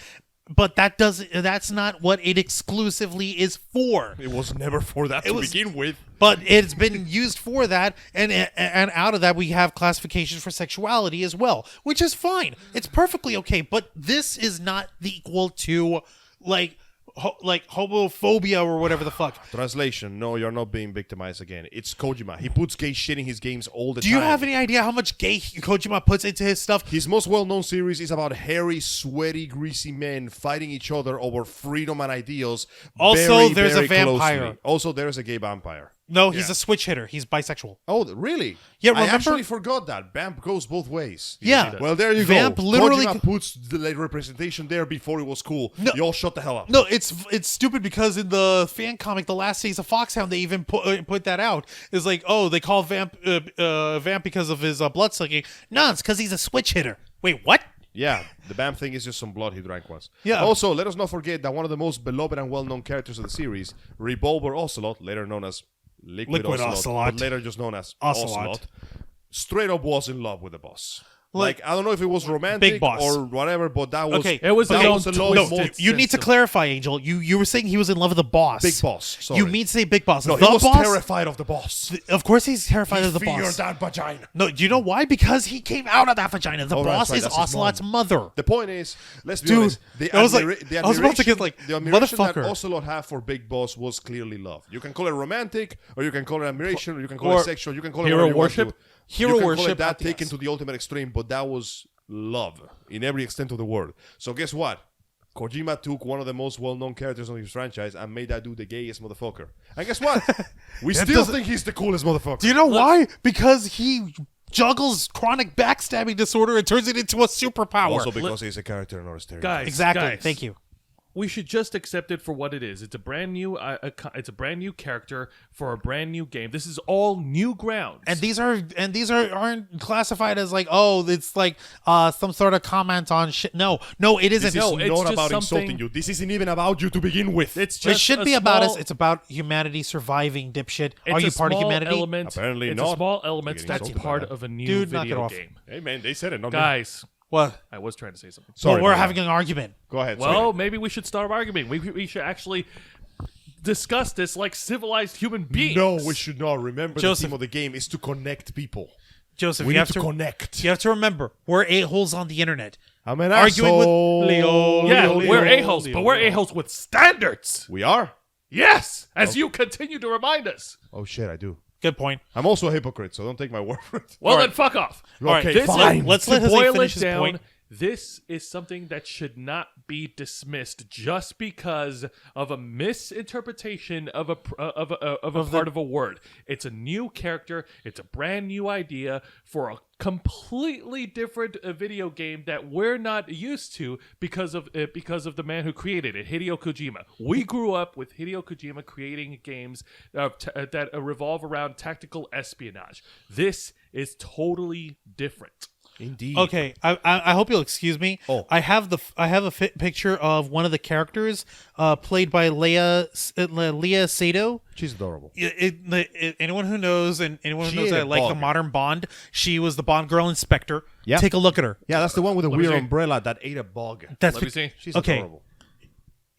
but that's not what it exclusively is for. It was never for that to begin with. But it's been used for that, and out of that we have classifications for sexuality as well, which is fine. It's perfectly okay. But this is not equal to like homophobia or whatever the fuck. Translation: no, you're not being victimized again. It's Kojima. He puts gay shit in his games all the Do time. you have any idea how much gay Kojima puts into his stuff? His most well-known series is about hairy, sweaty, greasy men fighting each other over freedom and ideals. Also, there's a very vampire. closely. Also, there's a gay vampire. No, he's a switch hitter. He's bisexual. Oh, really? Yeah, I remember- actually forgot that. Vamp goes both ways. Yeah. Well, there you Vamp go. literally- Kojima puts the representation there before it was cool. No. You all shut the hell up. No, it's stupid because in the fan comic, The Last Days of Foxhound, they even put that out. It's like, oh, they call Vamp because of his blood sucking. No, it's because he's a switch hitter. Wait, what? Yeah, the Vamp thing is just some blood he drank once. Yeah. Also, let us not forget that one of the most beloved and well-known characters of the series, Revolver Ocelot, later known as Liquid Ocelot, but later just known as Ocelot, straight up was in love with the boss. Like, I don't know if it was romantic Big boss. or whatever, but that was Okay, it was that a was a little lot twisted more. You need to clarify, Angel. You were saying he was in love with the boss. Big boss. Sorry. You mean to say big boss? no? The He was boss? terrified of the boss. Of course, he's terrified He of the feared boss. that vagina. No, do you know why? Because he came out of that vagina. The Oh, right, boss sorry, is that's his Ocelot's mom. mother. The point is, let's be Dude, honest. The I was like- the I was about to get, like, the admiration that motherfucker. Ocelot had for Big Boss was clearly love. You can call it romantic, or you can call it admiration, or you can call Or it sexual. You can call it hero whatever you want worship? to. Hero you can worship Call it that at the taken yes. to the ultimate extreme, but that was love in every extent of the word. So guess what? Kojima took one of the most well-known characters on his franchise and made that dude the gayest motherfucker. And guess what? We still doesn't- think he's the coolest motherfucker. Do you know why? Because he juggles chronic backstabbing disorder and turns it into a superpower. Also because he's a character and not a stereotype. Guys, Exactly. guys, Thank you. We should just accept it for what it is. It's a brand new, it's a brand new character for a brand new game. This is all new ground. And these aren't classified as like, oh, it's like some sort of comment on shit. No, it isn't. This is No, it's not just about insulting something- you. This isn't even about you to begin with. it's just It should a be about us. small- It's about humanity surviving, dipshit. it's Are you a part of small humanity? Element, Apparently it's not. a small element Getting that's insulted by part that. of a new Dude, knock it video off. game. Hey man, they said it, not me. Guys, What? I was trying to say something. Sorry, Well, we're man. having an argument. Go ahead. Well, sorry. maybe we should start an argument. We should actually discuss this like civilized human beings. No, we should not. Remember, Joseph. the theme of the game is to connect people. Joseph, We you need have to connect. You have to remember, we're a-holes on the internet. I'm an Arguing with asshole. Leo. Yeah, Leo, we're Leo, a-holes, Leo, but we're Leo. a-holes with standards. We are? Yes, as you continue to remind us. Oh shit, I do. Good point. I'm also a hypocrite, so don't take my word for it. Well, All then right. fuck off. Okay, This fine. Let's to let Jose boil finish it his down. point. This is something that should not be dismissed just because of a misinterpretation of a part of a word. It's a new character. It's a brand new idea for a completely different video game that we're not used to because of the man who created it, Hideo Kojima. We grew up with Hideo Kojima creating games that revolve around tactical espionage. This is totally different. Indeed. Okay, I hope you'll excuse me. Oh. I have a picture of one of the characters, played by Leah Sato. She's adorable. Anyone who knows and anyone who She knows ate that I a like the bug. modern Bond, she was the Bond girl inspector. Yeah. Take a look at her. Yeah, that's the one with the me weird see. umbrella that ate a bug. That's Let me see. She's okay. adorable.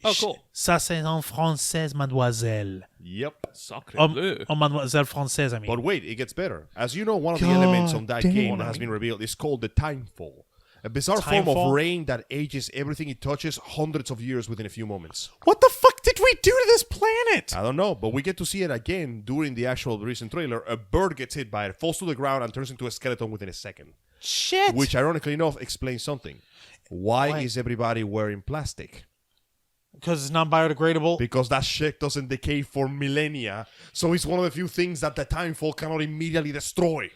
Oh, cool. Ça c'est en française, mademoiselle. Yep. Sacre bleu. En mademoiselle française, I mean. But wait, it gets better. As you know, one of the God elements on that damn. game that has been revealed is called the Timefall. A bizarre form Timefall? of rain that ages everything it touches hundreds of years within a few moments. What the fuck did we do to this planet? I don't know, but we get to see it again during the actual recent trailer. A bird gets hit by it, falls to the ground, and turns into a skeleton within a second. Shit. Which, ironically enough, explains something. Why is everybody wearing plastic? Because it's not biodegradable. Because that shit doesn't decay for millennia. So it's one of the few things that the Timefall cannot immediately destroy.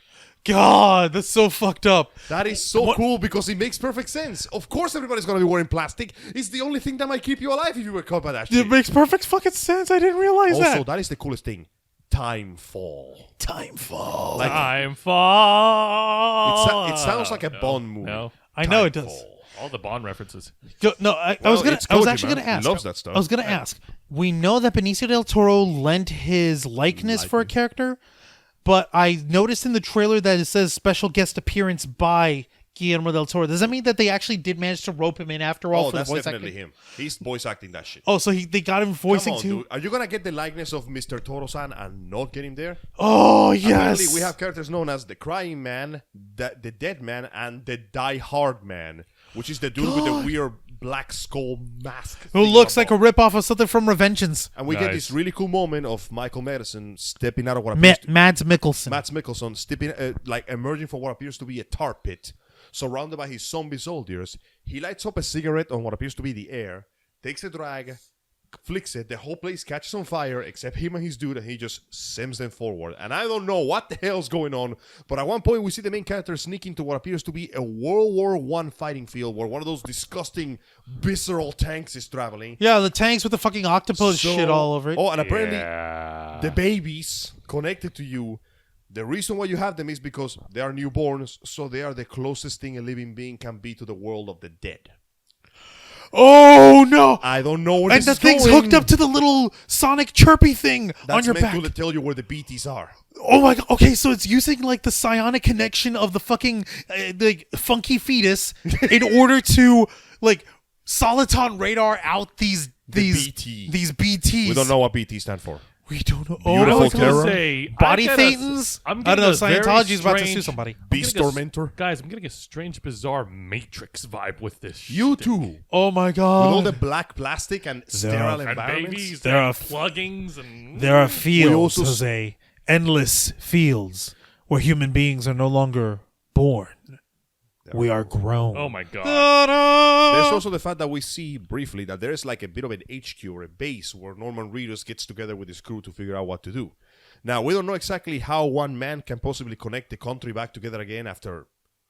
God, that's so fucked up. That is so cool because it makes perfect sense. Of course everybody's going to be wearing plastic. It's the only thing that might keep you alive if you were caught by that shit. It makes perfect fucking sense. I didn't realize Also, that. that is the coolest thing. Timefall. Timefall. Like, Timefall. it sounds like a Bond movie. No. I know it does. Timefall. All the Bond references. No, I Well, was gonna. it's I was Kojima. actually gonna He ask. loves that stuff. I was gonna ask. We know that Benicio del Toro lent his likeness for a character, but I noticed in the trailer that it says special guest appearance by Guillermo del Toro. Does that mean that they actually did manage to rope him in after all Oh, for the that's voice definitely acting? him. He's voice acting that shit. Oh, so they got him voicing Come on, too. dude. Are you going to get the likeness of Mr. Toro-san and not get him there? Oh Apparently, yes. we have characters known as the Crying Man, the Dead Man, and the Die Hard Man, which is the dude with the weird black skull mask. Who thing looks on like a top. ripoff of something from Revengeance. And we get Nice. this really cool moment of Michael Madison stepping out of what appears to Mads Mikkelsen. Mads Mikkelsen stepping, like emerging from what appears to be a tar pit, surrounded by his zombie soldiers. He lights up a cigarette on what appears to be the air, takes a drag, flicks it. The whole place catches on fire except him and his dude, and he just sends them forward. And I don't know what the hell's going on, but at one point we see the main character sneak into what appears to be a World War I fighting field where one of those disgusting, visceral tanks is traveling. Yeah, the tanks with the fucking octopus So- shit all over it. Oh, and apparently Yeah. the babies connected to you, the reason why you have them is because they are newborns, so they are the closest thing a living being can be to the world of the dead. Oh no! I don't know where And this the is thing's going. hooked up to the little sonic chirpy thing That's on your meant back. to tell you where the BTs are. Oh my god! Okay, so it's using like the psionic connection of the fucking the funky fetus in order to like soliton radar out these BT. these BTs. We don't know what BT stand for. We don't know. Beautiful Oh, I was gonna terror. say body I gotta- thetans. I'm I don't getting know. a very Scientology's about to sue strange- somebody. Beast I'm getting a- Tormentor. Guys, I'm getting a strange, bizarre Matrix vibe with this. You shit. too. Oh my With all god! the black plastic and sterile And environments. babies, There and are pluggings, and There are fields, also s- Jose, endless fields where human beings are no longer born. We are grown. oh my god. There's also the fact that we see briefly that there is like a bit of an HQ or a base where Norman Reedus gets together with his crew to figure out what to do. Now, we don't know exactly how one man can possibly connect the country back together again after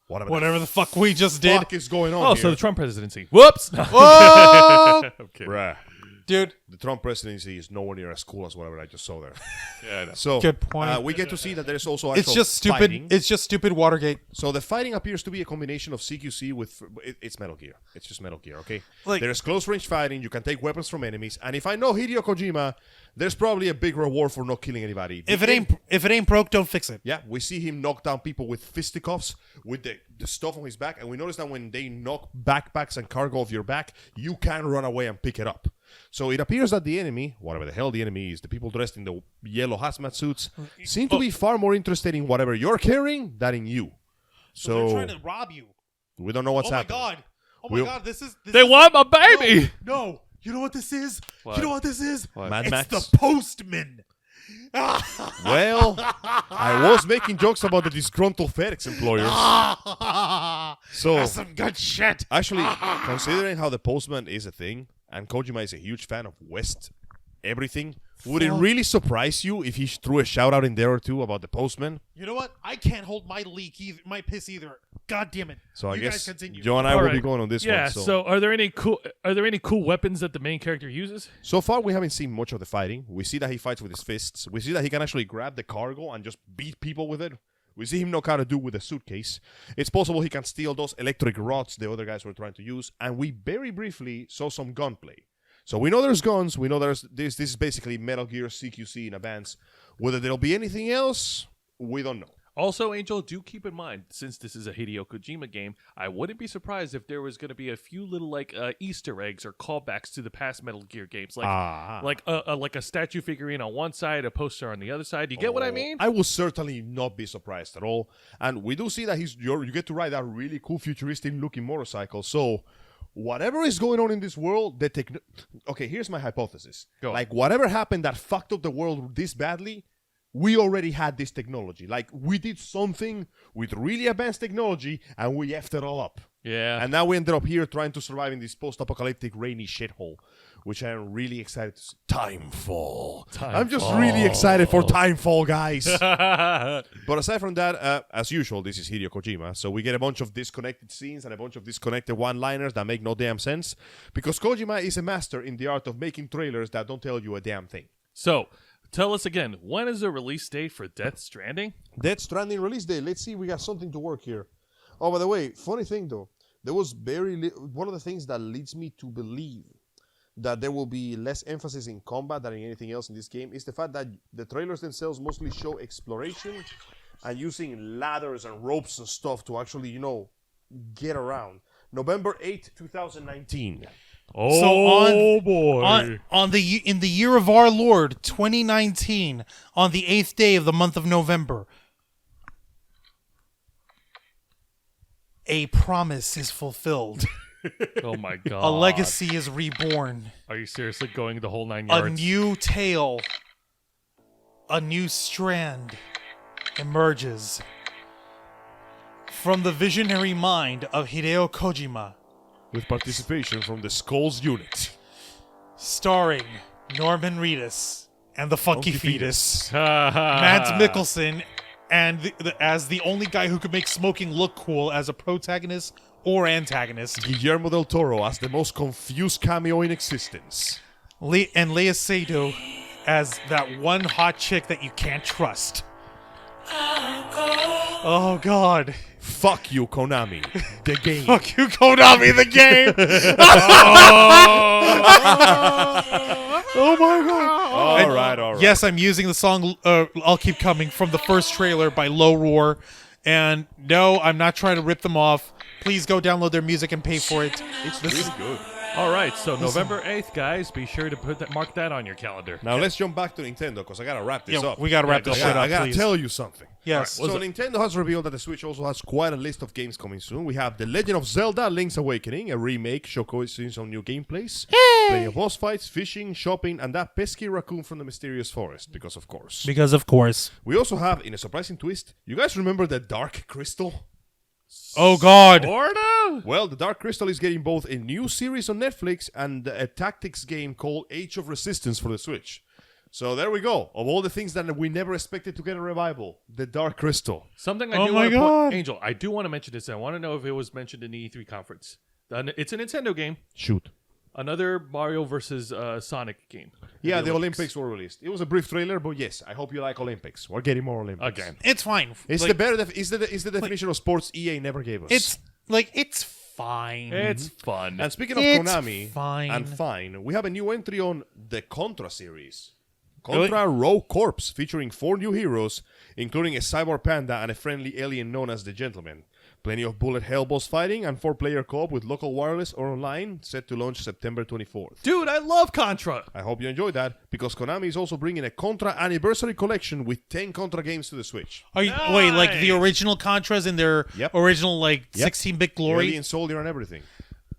Whatever the fuck we just did. fuck is going on Oh, here. so the Trump presidency. Whoops. No. Whoa! Okay. Bruh. Dude, The Trump presidency is nowhere near as cool as whatever I just saw there. Yeah, I know. So Good point. we get to see that there's also it's actual just stupid. fighting. It's just stupid Watergate. So the fighting appears to be a combination of CQC with it's Metal Gear. It's just Metal Gear, okay? Like- There's close range fighting. You can take weapons from enemies, and if I know Hideo Kojima, there's probably a big reward for not killing anybody. If it ain't broke, don't fix it. Yeah, we see him knock down people with fisticuffs with the stuff on his back, and we notice that when they knock backpacks and cargo off your back, you can run away and pick it up. So it appears that the enemy, whatever the hell the enemy is, the people dressed in the yellow hazmat suits, seem to be far more interested in whatever you're carrying than in you. So they're trying to rob you. we don't know what's Oh my happening. god! Oh my We'll- god! This They is- want my baby. No, you know what this is? What? You know what this is? Mad It's Max. the Postman. Well, I was making jokes about the disgruntled FedEx employers. So That's some good shit. actually, considering how the Postman is a thing, and Kojima is a huge fan of West everything, would it really surprise you if he threw a shout out in there or two about the Postman? You know what? I can't hold my leak either, my piss either. God damn it. So I You guess guys continue. Joe and I All will right. be going on this Yeah. one. So are there any cool weapons that the main character uses? So far, we haven't seen much of the fighting. We see that he fights with his fists. We see that he can actually grab the cargo and just beat people with it, We see him know how to do with a suitcase. It's possible he can steal those electric rods the other guys were trying to use. And we very briefly saw some gunplay. So we know there's guns. We know there's this. This is basically Metal Gear CQC in advance. Whether there'll be anything else, we don't know. Also, Angel, do keep in mind, since this is a Hideo Kojima game, I wouldn't be surprised if there was going to be a few little Easter eggs or callbacks to the past Metal Gear games, like a statue figurine on one side, a poster on the other side. You get what I mean? I will certainly not be surprised at all. And we do see that you get to ride that really cool futuristic-looking motorcycle. So whatever is going on in this world, okay, here's my hypothesis. Go on. Like whatever happened that fucked up the world this badly, we already had this technology. Like, we did something with really advanced technology, and we effed it all up. Yeah. And now we ended up here trying to survive in this post-apocalyptic rainy shithole, which I'm really excited to see. Timefall. I'm just really excited for Timefall, guys. But aside from that, as usual, this is Hideo Kojima, so we get a bunch of disconnected scenes and a bunch of disconnected one-liners that make no damn sense, because Kojima is a master in the art of making trailers that don't tell you a damn thing. So, tell us again, when is the release date for Death Stranding? Death Stranding release date. Let's see, we got something to work here. Oh, by the way, funny thing though, there was one of the things that leads me to believe that there will be less emphasis in combat than in anything else in this game is the fact that the trailers themselves mostly show exploration and using ladders and ropes and stuff to actually, get around. November 8th, 2019. Oh, So boy. in the year of our Lord 2019, on the 8th day of the month of November, a promise is fulfilled. Oh, my God. A legacy is reborn. Are you seriously going the whole 9 A yards? new tale, a new strand emerges from the visionary mind of Hideo Kojima, With participation from the Skulls unit. starring Norman Reedus and the Funky Fetus, Mads Mads Mikkelsen, and as the only guy who could make smoking look cool as a protagonist or antagonist, Guillermo del Toro as the most confused cameo in existence. and Lea Seydoux as that one hot chick that you can't trust. Oh God! Fuck you, Konami. The game. Fuck you, Konami, the game! Oh my God! All right. Yes, I'm using the song "I'll Keep Coming" from the first trailer by Low Roar, and no, I'm not trying to rip them off. Please go download their music and pay for it. It's really good. All right, so November 8th, guys, be sure to mark that on your calendar. Now let's jump back to Nintendo because I gotta wrap this up. We gotta wrap this shit up. I gotta please. tell you something. Yes. So Nintendo has revealed that the Switch also has quite a list of games coming soon. We have The Legend of Zelda: Link's Awakening, a remake showcasing some new gameplays, plenty of boss fights, fishing, shopping, and that pesky raccoon from the mysterious forest. Because of course. Of course. We also have, in a surprising twist, you guys remember the Dark Crystal? Oh God! Order? Well, the Dark Crystal is getting both a new series on Netflix and a tactics game called Age of Resistance for the Switch. So there we go. Of all the things that we never expected to get a revival, the Dark Crystal. Something I Oh do my want to God. Angel, I do want to mention this. I want to know if it was mentioned in the E3 conference. It's a Nintendo game. Shoot. Another Mario versus Sonic game. Yeah, the Olympics were released. It was a brief trailer, but yes, I hope you like Olympics. We're getting more Olympics. Again. It's fine. It's Like, the better. It's the definition of sports EA never gave us. it's fine. It's fun. And speaking of It's Konami fine. we have a new entry on the Contra series. Contra Rogue Corps, featuring 4 new heroes, including a cyborg panda and a friendly alien known as the Gentleman. Plenty of bullet hell boss fighting and 4-player co-op with local wireless or online, set to launch September 24th. Dude, I love Contra. I hope you enjoyed that, because Konami is also bringing a Contra Anniversary Collection with 10 Contra games to the Switch. Are you, wait, like the original Contras in their Yep. original 16-bit glory? Alien Soldier and everything.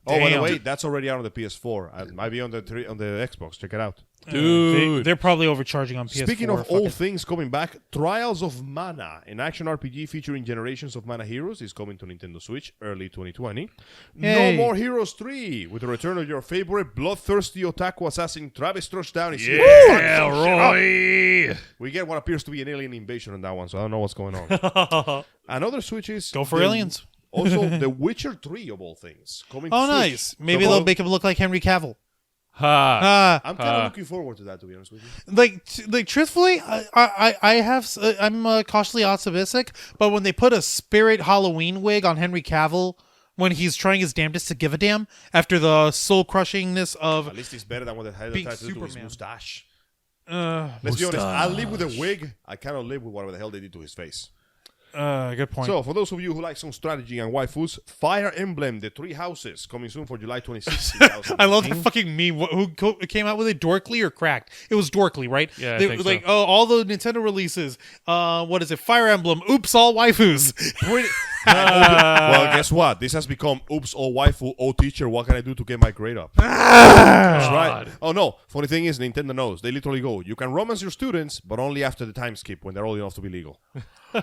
Oh, by the Damn. way, that's already out on the PS4. It might be on the Xbox. Check it out. Dude. They're probably overcharging on PS4. Speaking of Fuck old it. things coming back, Trials of Mana, an action RPG featuring generations of Mana heroes, is coming to Nintendo Switch early 2020. Yay. No More Heroes 3, with the return of your favorite bloodthirsty otaku assassin Travis Touchdown is here. Yeah, Roy. We get what appears to be an alien invasion on that one, so I don't know what's going on. And other Switches... Go for aliens. Also, The Witcher 3, of all things. Coming Oh, to nice. Switch. Maybe they'll make him look like Henry Cavill. I'm kind of looking forward to that, to be honest with you. Like truthfully, I'm cautiously optimistic, but when they put a Spirit Halloween wig on Henry Cavill when he's trying his damnedest to give a damn after the soul crushingness of At least it's better than what they had being tried to do to his Superman. mustache. Let's be honest. I live with a wig. I cannot live with whatever the hell they did to his face. Good point. So, for those of you who like some strategy and waifus, Fire Emblem: The Three Houses coming soon for July 26th. I love that fucking meme. Who came out with it? Dorkly or Cracked? It was Dorkly, right? Yeah, I they, think like so. all the Nintendo releases. What is it? Fire Emblem. Oops, all waifus. Well, guess what? This has become oops, oh waifu, oh teacher, what can I do to get my grade up? That's right. Oh no, funny thing is, Nintendo knows. They literally go, you can romance your students, but only after the time skip, when they're old enough to be legal.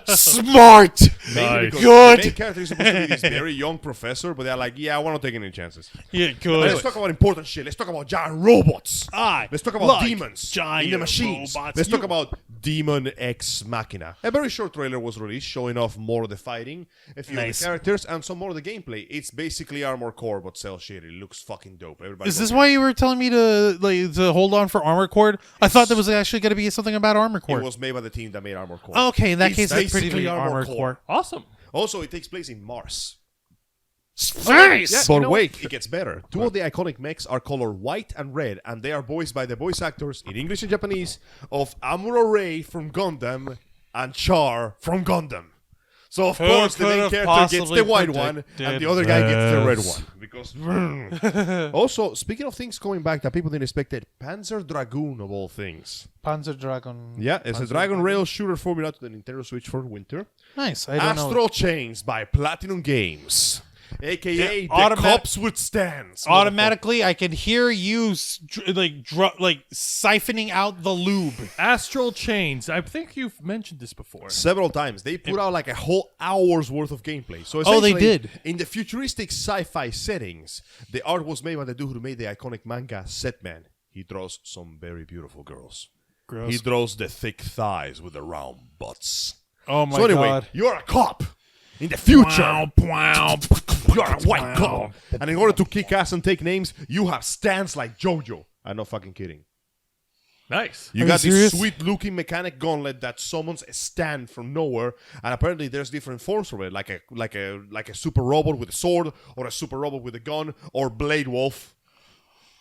Smart. Mainly because Good. The main character is supposed to be this very young professor, but they're like, yeah, I want to take any chances. Yeah, But good. let's talk about important shit. Let's talk about giant robots. Let's talk about demons giant in the machines. robots. Let's talk about Demon X Machina. A very short trailer was released showing off more of the fighting, a few of the characters, and some more of the gameplay. It's basically Armored Core, but cell shaded. It looks fucking dope. Everybody Is this why you were telling me to hold on for Armored Core? I thought there was actually going to be something about Armored Core. It was made by the team that made Armored Core. Okay, in that It's case, that's pretty basically Armored Core. Awesome. Also, it takes place in Mars. Space! But wait, it gets better. Two of the iconic mechs are colored white and red, and they are voiced by the voice actors in English and Japanese of Amuro Ray from Gundam and Char from Gundam. So, of course, the main could have character gets the white possibly one, and predicted the other guy gets the red this? one. Because, also, speaking of things going back that people didn't expect, Panzer Dragoon of all things. Panzer Dragon. Yeah, it's a Dragon Rail shooter formula to the Nintendo Switch for winter. Nice. I don't know. Astral Chains by Platinum Games. AKA Yeah, the cops with stands. Automatically, I can hear you siphoning out the lube. Astral Chains. I think you've mentioned this before. Several times. They put out like a whole hour's worth of gameplay. So Oh, they essentially, did. In the futuristic sci-fi settings, the art was made by the dude who made the iconic manga Setman. He draws some very beautiful girls. Gross. He draws the thick thighs with the round butts. Oh my So anyway, god. you're a cop in the future. You're a white cop. And in order to kick ass and take names, you have stands like JoJo. I'm not fucking kidding. Nice. You Are got you this serious? sweet-looking mechanic gauntlet that summons a stand from nowhere, and apparently there's different forms for it, like a super robot with a sword, or a super robot with a gun, or Blade Wolf.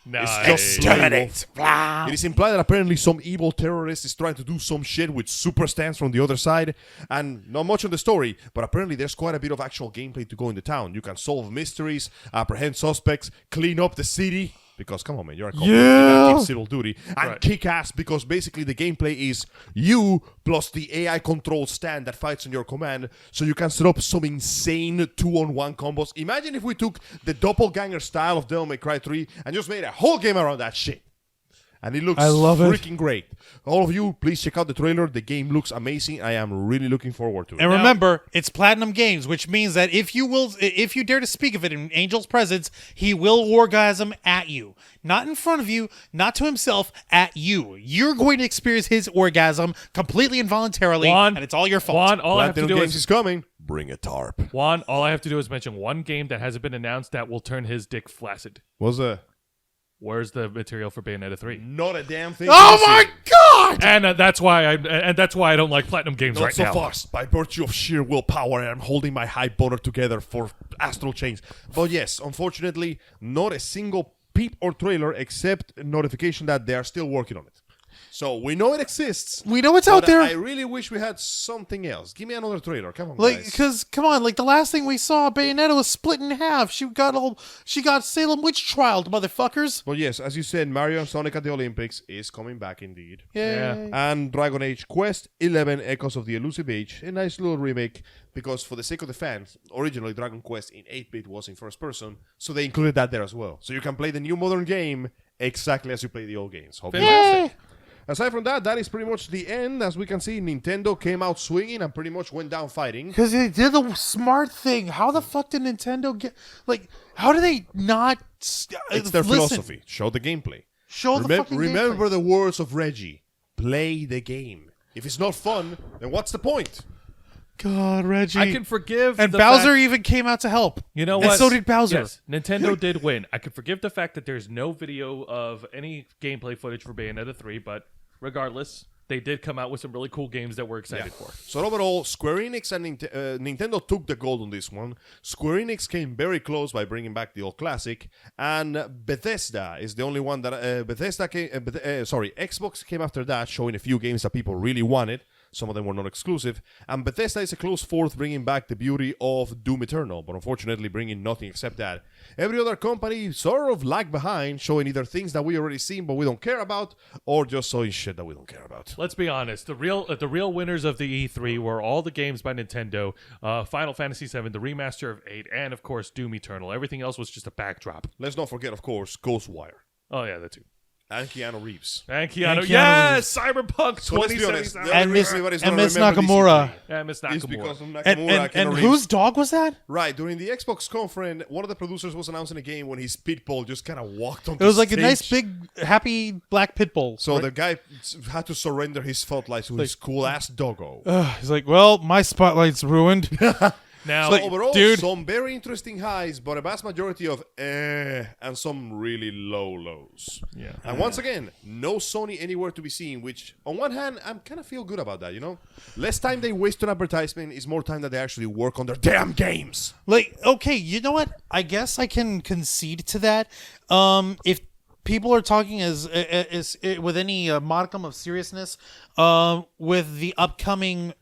Nice. Just Blade Wolf. It is implied that apparently some evil terrorist is trying to do some shit with super stands from the other side, and not much on the story, but apparently there's quite a bit of actual gameplay to go in the town. You can solve mysteries, apprehend suspects, clean up the city. Because, come on, man, you're a cop. You gotta keep civil duty. And kick ass, because basically the gameplay is you plus the AI controlled stand that fights on your command, so you can set up some insane 2-on-1 combos. Imagine if we took the doppelganger style of Devil May Cry 3 and just made a whole game around that shit. And it looks freaking great. All of you, please check out the trailer. The game looks amazing. I am really looking forward to it. And remember, it's Platinum Games, which means that if you dare to speak of it in Angel's presence, he will orgasm at you. Not in front of you, not to himself, at you. You're going to experience his orgasm completely involuntarily, Juan, and it's all your fault. Juan, all I have to Platinum do Games is is coming. Bring a tarp. Juan, all I have to do is mention one game that hasn't been announced that will turn his dick flaccid. What's that? Where's the material for Bayonetta 3? Not a damn thing. Oh my god! And that's why I don't like Platinum Games Not right so now. fast. By virtue of sheer willpower, I'm holding my high boner together for Astral Chains. But yes, unfortunately, not a single peep or trailer except notification that they are still working on it. So we know it exists. We know it's out but there. I really wish we had something else. Give me another trailer. Come on, Like, guys. because come on, like the last thing we saw, Bayonetta was split in half. She got Salem witch trialed, motherfuckers. But yes, as you said, Mario and Sonic at the Olympics is coming back indeed. Yeah. And Dragon Age Quest 11 Echoes of the Elusive Age, a nice little remake, because for the sake of the fans, originally Dragon Quest in 8-bit was in first person, so they included that there as well. So you can play the new modern game exactly as you play the old games. Hope you like it. Aside from that, that is pretty much the end. As we can see, Nintendo came out swinging and pretty much went down fighting. Because they did the smart thing. How the fuck did Nintendo get... Like, how do they not... It's their philosophy. Show the gameplay. Show the fucking Remember gameplay. the words of Reggie. Play the game. If it's not fun, then what's the point? God, Reggie. I can forgive And the Bowser fact, even came out to help. You know And what? so did Bowser. Yes, Nintendo did win. I can forgive the fact that there's no video of any gameplay footage for Bayonetta 3, but regardless, they did come out with some really cool games that we're excited for. So overall, Square Enix and Nintendo took the gold on this one. Square Enix came very close by bringing back the old classic, and Bethesda is the only one that Xbox came after that, showing a few games that people really wanted. Some of them were not exclusive, and Bethesda is a close fourth, bringing back the beauty of Doom Eternal, but unfortunately bringing nothing except that. Every other company sort of lagged behind, showing either things that we already seen but we don't care about, or just showing shit that we don't care about. Let's be honest. The real winners of the E3 were all the games by Nintendo, Final Fantasy VII, the remaster of 8, and of course Doom Eternal. Everything else was just a backdrop. Let's not forget, of course, Ghostwire. Oh yeah, that too. And Keanu Reeves. And Keanu, Keanu yes, Cyberpunk So let's be honest, 2077. the And only Miss- reason everybody's and gonna Miss remember Nakamura. this Yeah, Miss is Nakamura. because of Nakamura And Keanu Reeves. whose dog was that? Right, during the Xbox conference, one of the producers was announcing a game when his pit bull just kind of walked on It was like stage. a nice, big, happy black pit bull. So right? the guy had to surrender his spotlight to his cool-ass doggo. He's like, well, my spotlight's ruined. Now, like, Overall, dude. some very interesting highs, but a vast majority of and some really low lows. Yeah. And once again, no Sony anywhere to be seen, which on one hand, I'm kind of feel good about that, Less time they waste on advertisement is more time that they actually work on their damn games. Like, okay, you know what? I guess I can concede to that. If people are talking as with any modicum of seriousness, with the upcoming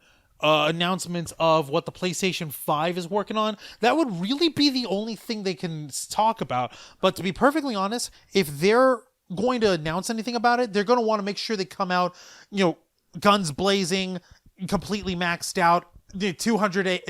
announcements of what the PlayStation 5 is working on, that would really be the only thing they can talk about. But to be perfectly honest, if they're going to announce anything about it, they're going to want to make sure they come out, guns blazing, completely maxed out, the 200%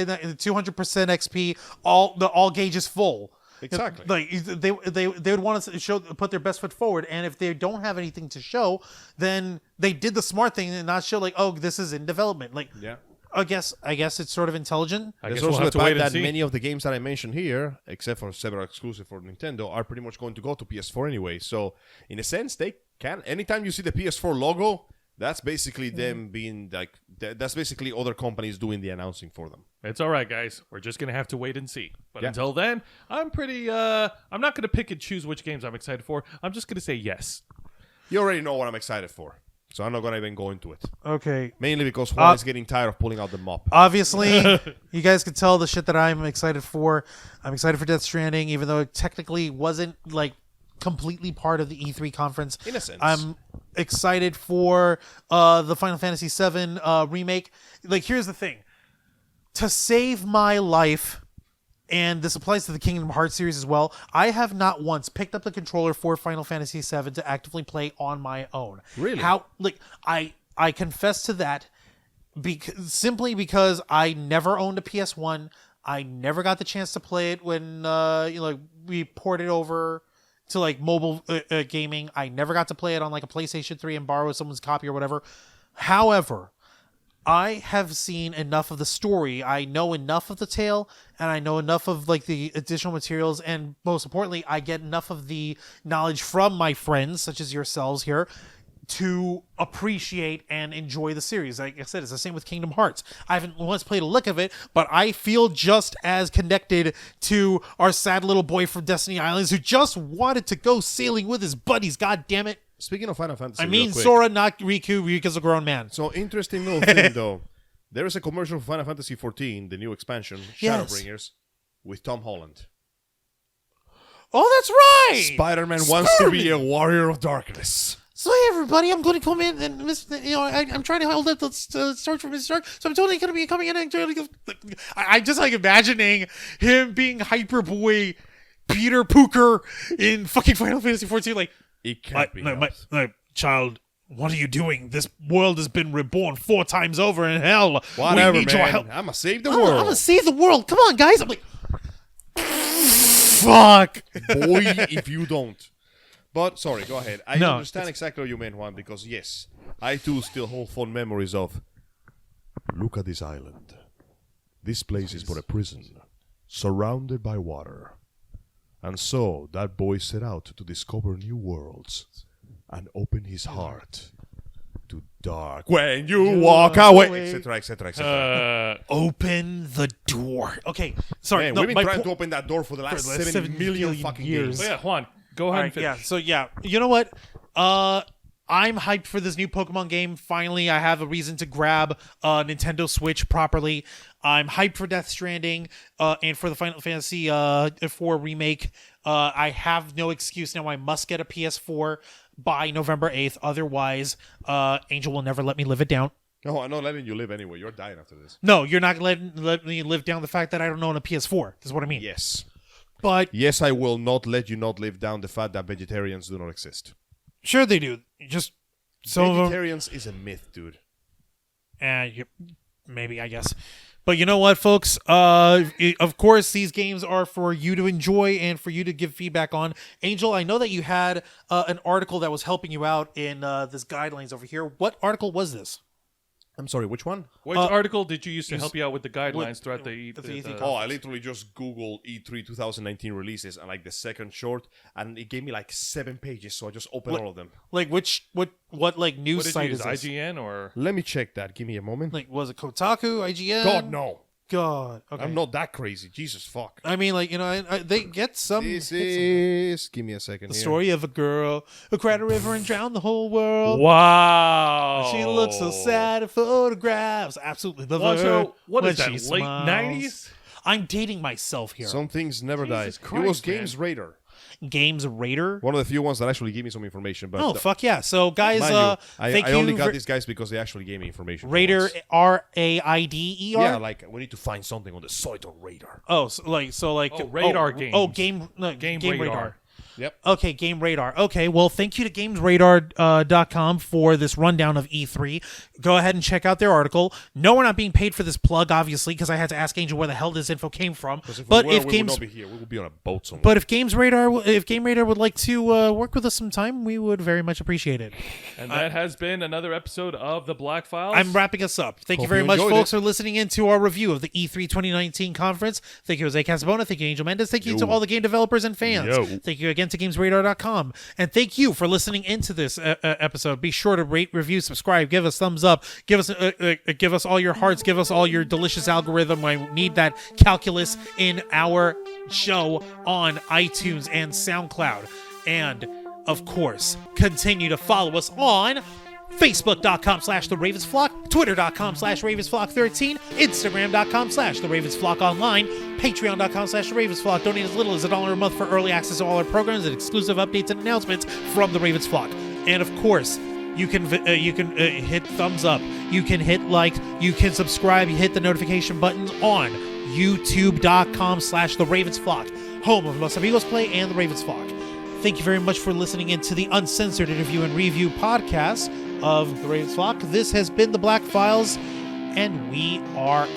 XP, all gauges full. Exactly. Like they would want to put their best foot forward, and if they don't have anything to show, then they did the smart thing and not show like, oh, this is in development. Like, Yeah. I guess it's sort of intelligent. I There's guess we'll also have the to wait fact and that see. many of the games that I mentioned here, except for several exclusive for Nintendo, are pretty much going to go to PS4 anyway. So, in a sense, they can. Anytime you see the PS4 logo, that's basically them being like. That's basically other companies doing the announcing for them. It's all right, guys. We're just gonna have to wait and see. But Yeah. until then, I'm pretty. I'm not gonna pick and choose which games I'm excited for. I'm just gonna say yes. You already know what I'm excited for, so I'm not gonna even go into it. Okay. Mainly because Juan is getting tired of pulling out the mop. Obviously, you guys could tell the shit that I'm excited for. I'm excited for Death Stranding, even though it technically wasn't like completely part of the E3 conference. In a sense. I'm excited for the Final Fantasy VII remake. Like, here's the thing. To save my life, and this applies to the Kingdom Hearts series as well, I have not once picked up the controller for Final Fantasy VII to actively play on my own. Really? I confess to that simply because I never owned a PS1. I never got the chance to play it when we ported over to like mobile gaming. I never got to play it on like a PlayStation 3 and borrow someone's copy or whatever. However, I have seen enough of the story. I know enough of the tale, and I know enough of like the additional materials, and most importantly, I get enough of the knowledge from my friends, such as yourselves here, to appreciate and enjoy the series. Like I said, it's the same with Kingdom Hearts. I haven't once played a lick of it, but I feel just as connected to our sad little boy from Destiny Islands who just wanted to go sailing with his buddies. God damn it. Speaking of Final Fantasy, I mean, real quick. Sora, not Riku. Riku's a grown man. So interesting little thing though. There is a commercial for Final Fantasy 14, the new expansion, Yes. Shadowbringers, with Tom Holland. Oh, that's right. Spider-Man wants to be a warrior of darkness. So hey everybody, I'm going to come in and I'm trying to hold up the start from his start. So I'm totally going to be coming in and I'm just like imagining him being Hyperboy Peter Pooker in fucking Final Fantasy 14. Like, It can't be helped. my child, what are you doing? This world has been reborn 4 times over in hell. Whatever, we need your man. help. I'm gonna save the I'm world. gonna save the world. Come on, guys. I'm like, fuck. Boy, if you don't. But, sorry, go ahead. I No, understand exactly what you meant, Juan, because, yes, I too still hold fond memories of... Look at this island. This place is but a prison, surrounded by water. And so, that boy set out to discover new worlds and open his heart to dark when you walk away, etc., etc., etc. Open the door. Okay, sorry. Man, no, we've been my trying po- to open that door for the last the last 7 million fucking years. So yeah, Juan, go ahead and finish. You know what? I'm hyped for this new Pokemon game. Finally, I have a reason to grab a Nintendo Switch properly. I'm hyped for Death Stranding and for the Final Fantasy 4 remake. I have no excuse now. I must get a PS4 by November 8th. Otherwise, Angel will never let me live it down. No, I'm not letting you live anyway. You're dying after this. No, you're not going to let me live down the fact that I don't own a PS4. That's what I mean. Yes. But Yes, I will not let you not live down the fact that vegetarians do not exist. sure they do. Just some of them. Vegetarians is a myth, dude. Maybe, I guess. But you know what, folks? Of course, these games are for you to enjoy and for you to give feedback on. Angel, I know that you had an article that was helping you out in this guidelines over here. What article was this? I'm sorry, which one? Which article did you use to help you out with the guidelines throughout the E3 Oh, I literally just Googled E3 2019 releases and like the second short, and it gave me like 7 pages, so I just opened all of them. Like what like news What did you site use, is this? IGN or? Let me check that. Give me a moment. Like, was it Kotaku, IGN? God, no. God. Okay. I'm not that crazy. Jesus, fuck. I mean, like, you know, they get some. This is... Give me a second The here. story of a girl who cried a river and drowned the whole world. Wow. She looks so sad in photographs. Absolutely love her. So what is when that? she Late smiles. 90s? I'm dating myself here. Some things never Jesus die. Christ, It was man. Games Radar. Games Raider. One of the few ones that actually gave me some information. But Oh, fuck yeah. So, guys, mind you, thank I you. only got these guys because they actually gave me information. for Raider, once. RAIDER. Yeah, like we need to find something on the site on Radar. Oh, Radar games. Oh, Game Radar. Yep. Okay, Game Radar. Okay, well, thank you to GamesRadar.com for this rundown of E3. Go ahead and check out their article. No, we're not being paid for this plug, obviously, because I had to ask Angel where the hell this info came from. But we would not be here. We would be on a boat somewhere. But if Game Radar would like to work with us sometime, we would very much appreciate it. And that has been another episode of The Black Files. I'm wrapping us up. Thank you Hope very you much, enjoyed folks, it. for listening in to our review of the E3 2019 conference. Thank you, Jose Casabona. Thank you, Angel Mendez. Thank you to all the game developers and fans. Yo. Thank you again to GamesRadar.com. And thank you for listening into this episode. Be sure to rate, review, subscribe, give us thumbs up, give us all your hearts, give us all your delicious algorithm. I need that calculus in our show on iTunes and SoundCloud. And, of course, continue to follow us on Facebook.com/TheRavensFlock, Twitter.com/RavensFlock13, Instagram.com/TheRavensFlockOnline, Patreon.com/TheRavensFlock. Donate as little as $1 a month for early access to all our programs and exclusive updates and announcements from the Ravens Flock. And of course, you can hit thumbs up, you can hit like, you can subscribe, you hit the notification buttons on YouTube.com/TheRavensFlock, home of Los Amigos Play and the Ravens Flock. Thank you very much for listening into the uncensored interview and review podcast of the Ravens Flock. This has been the Black Files, and we are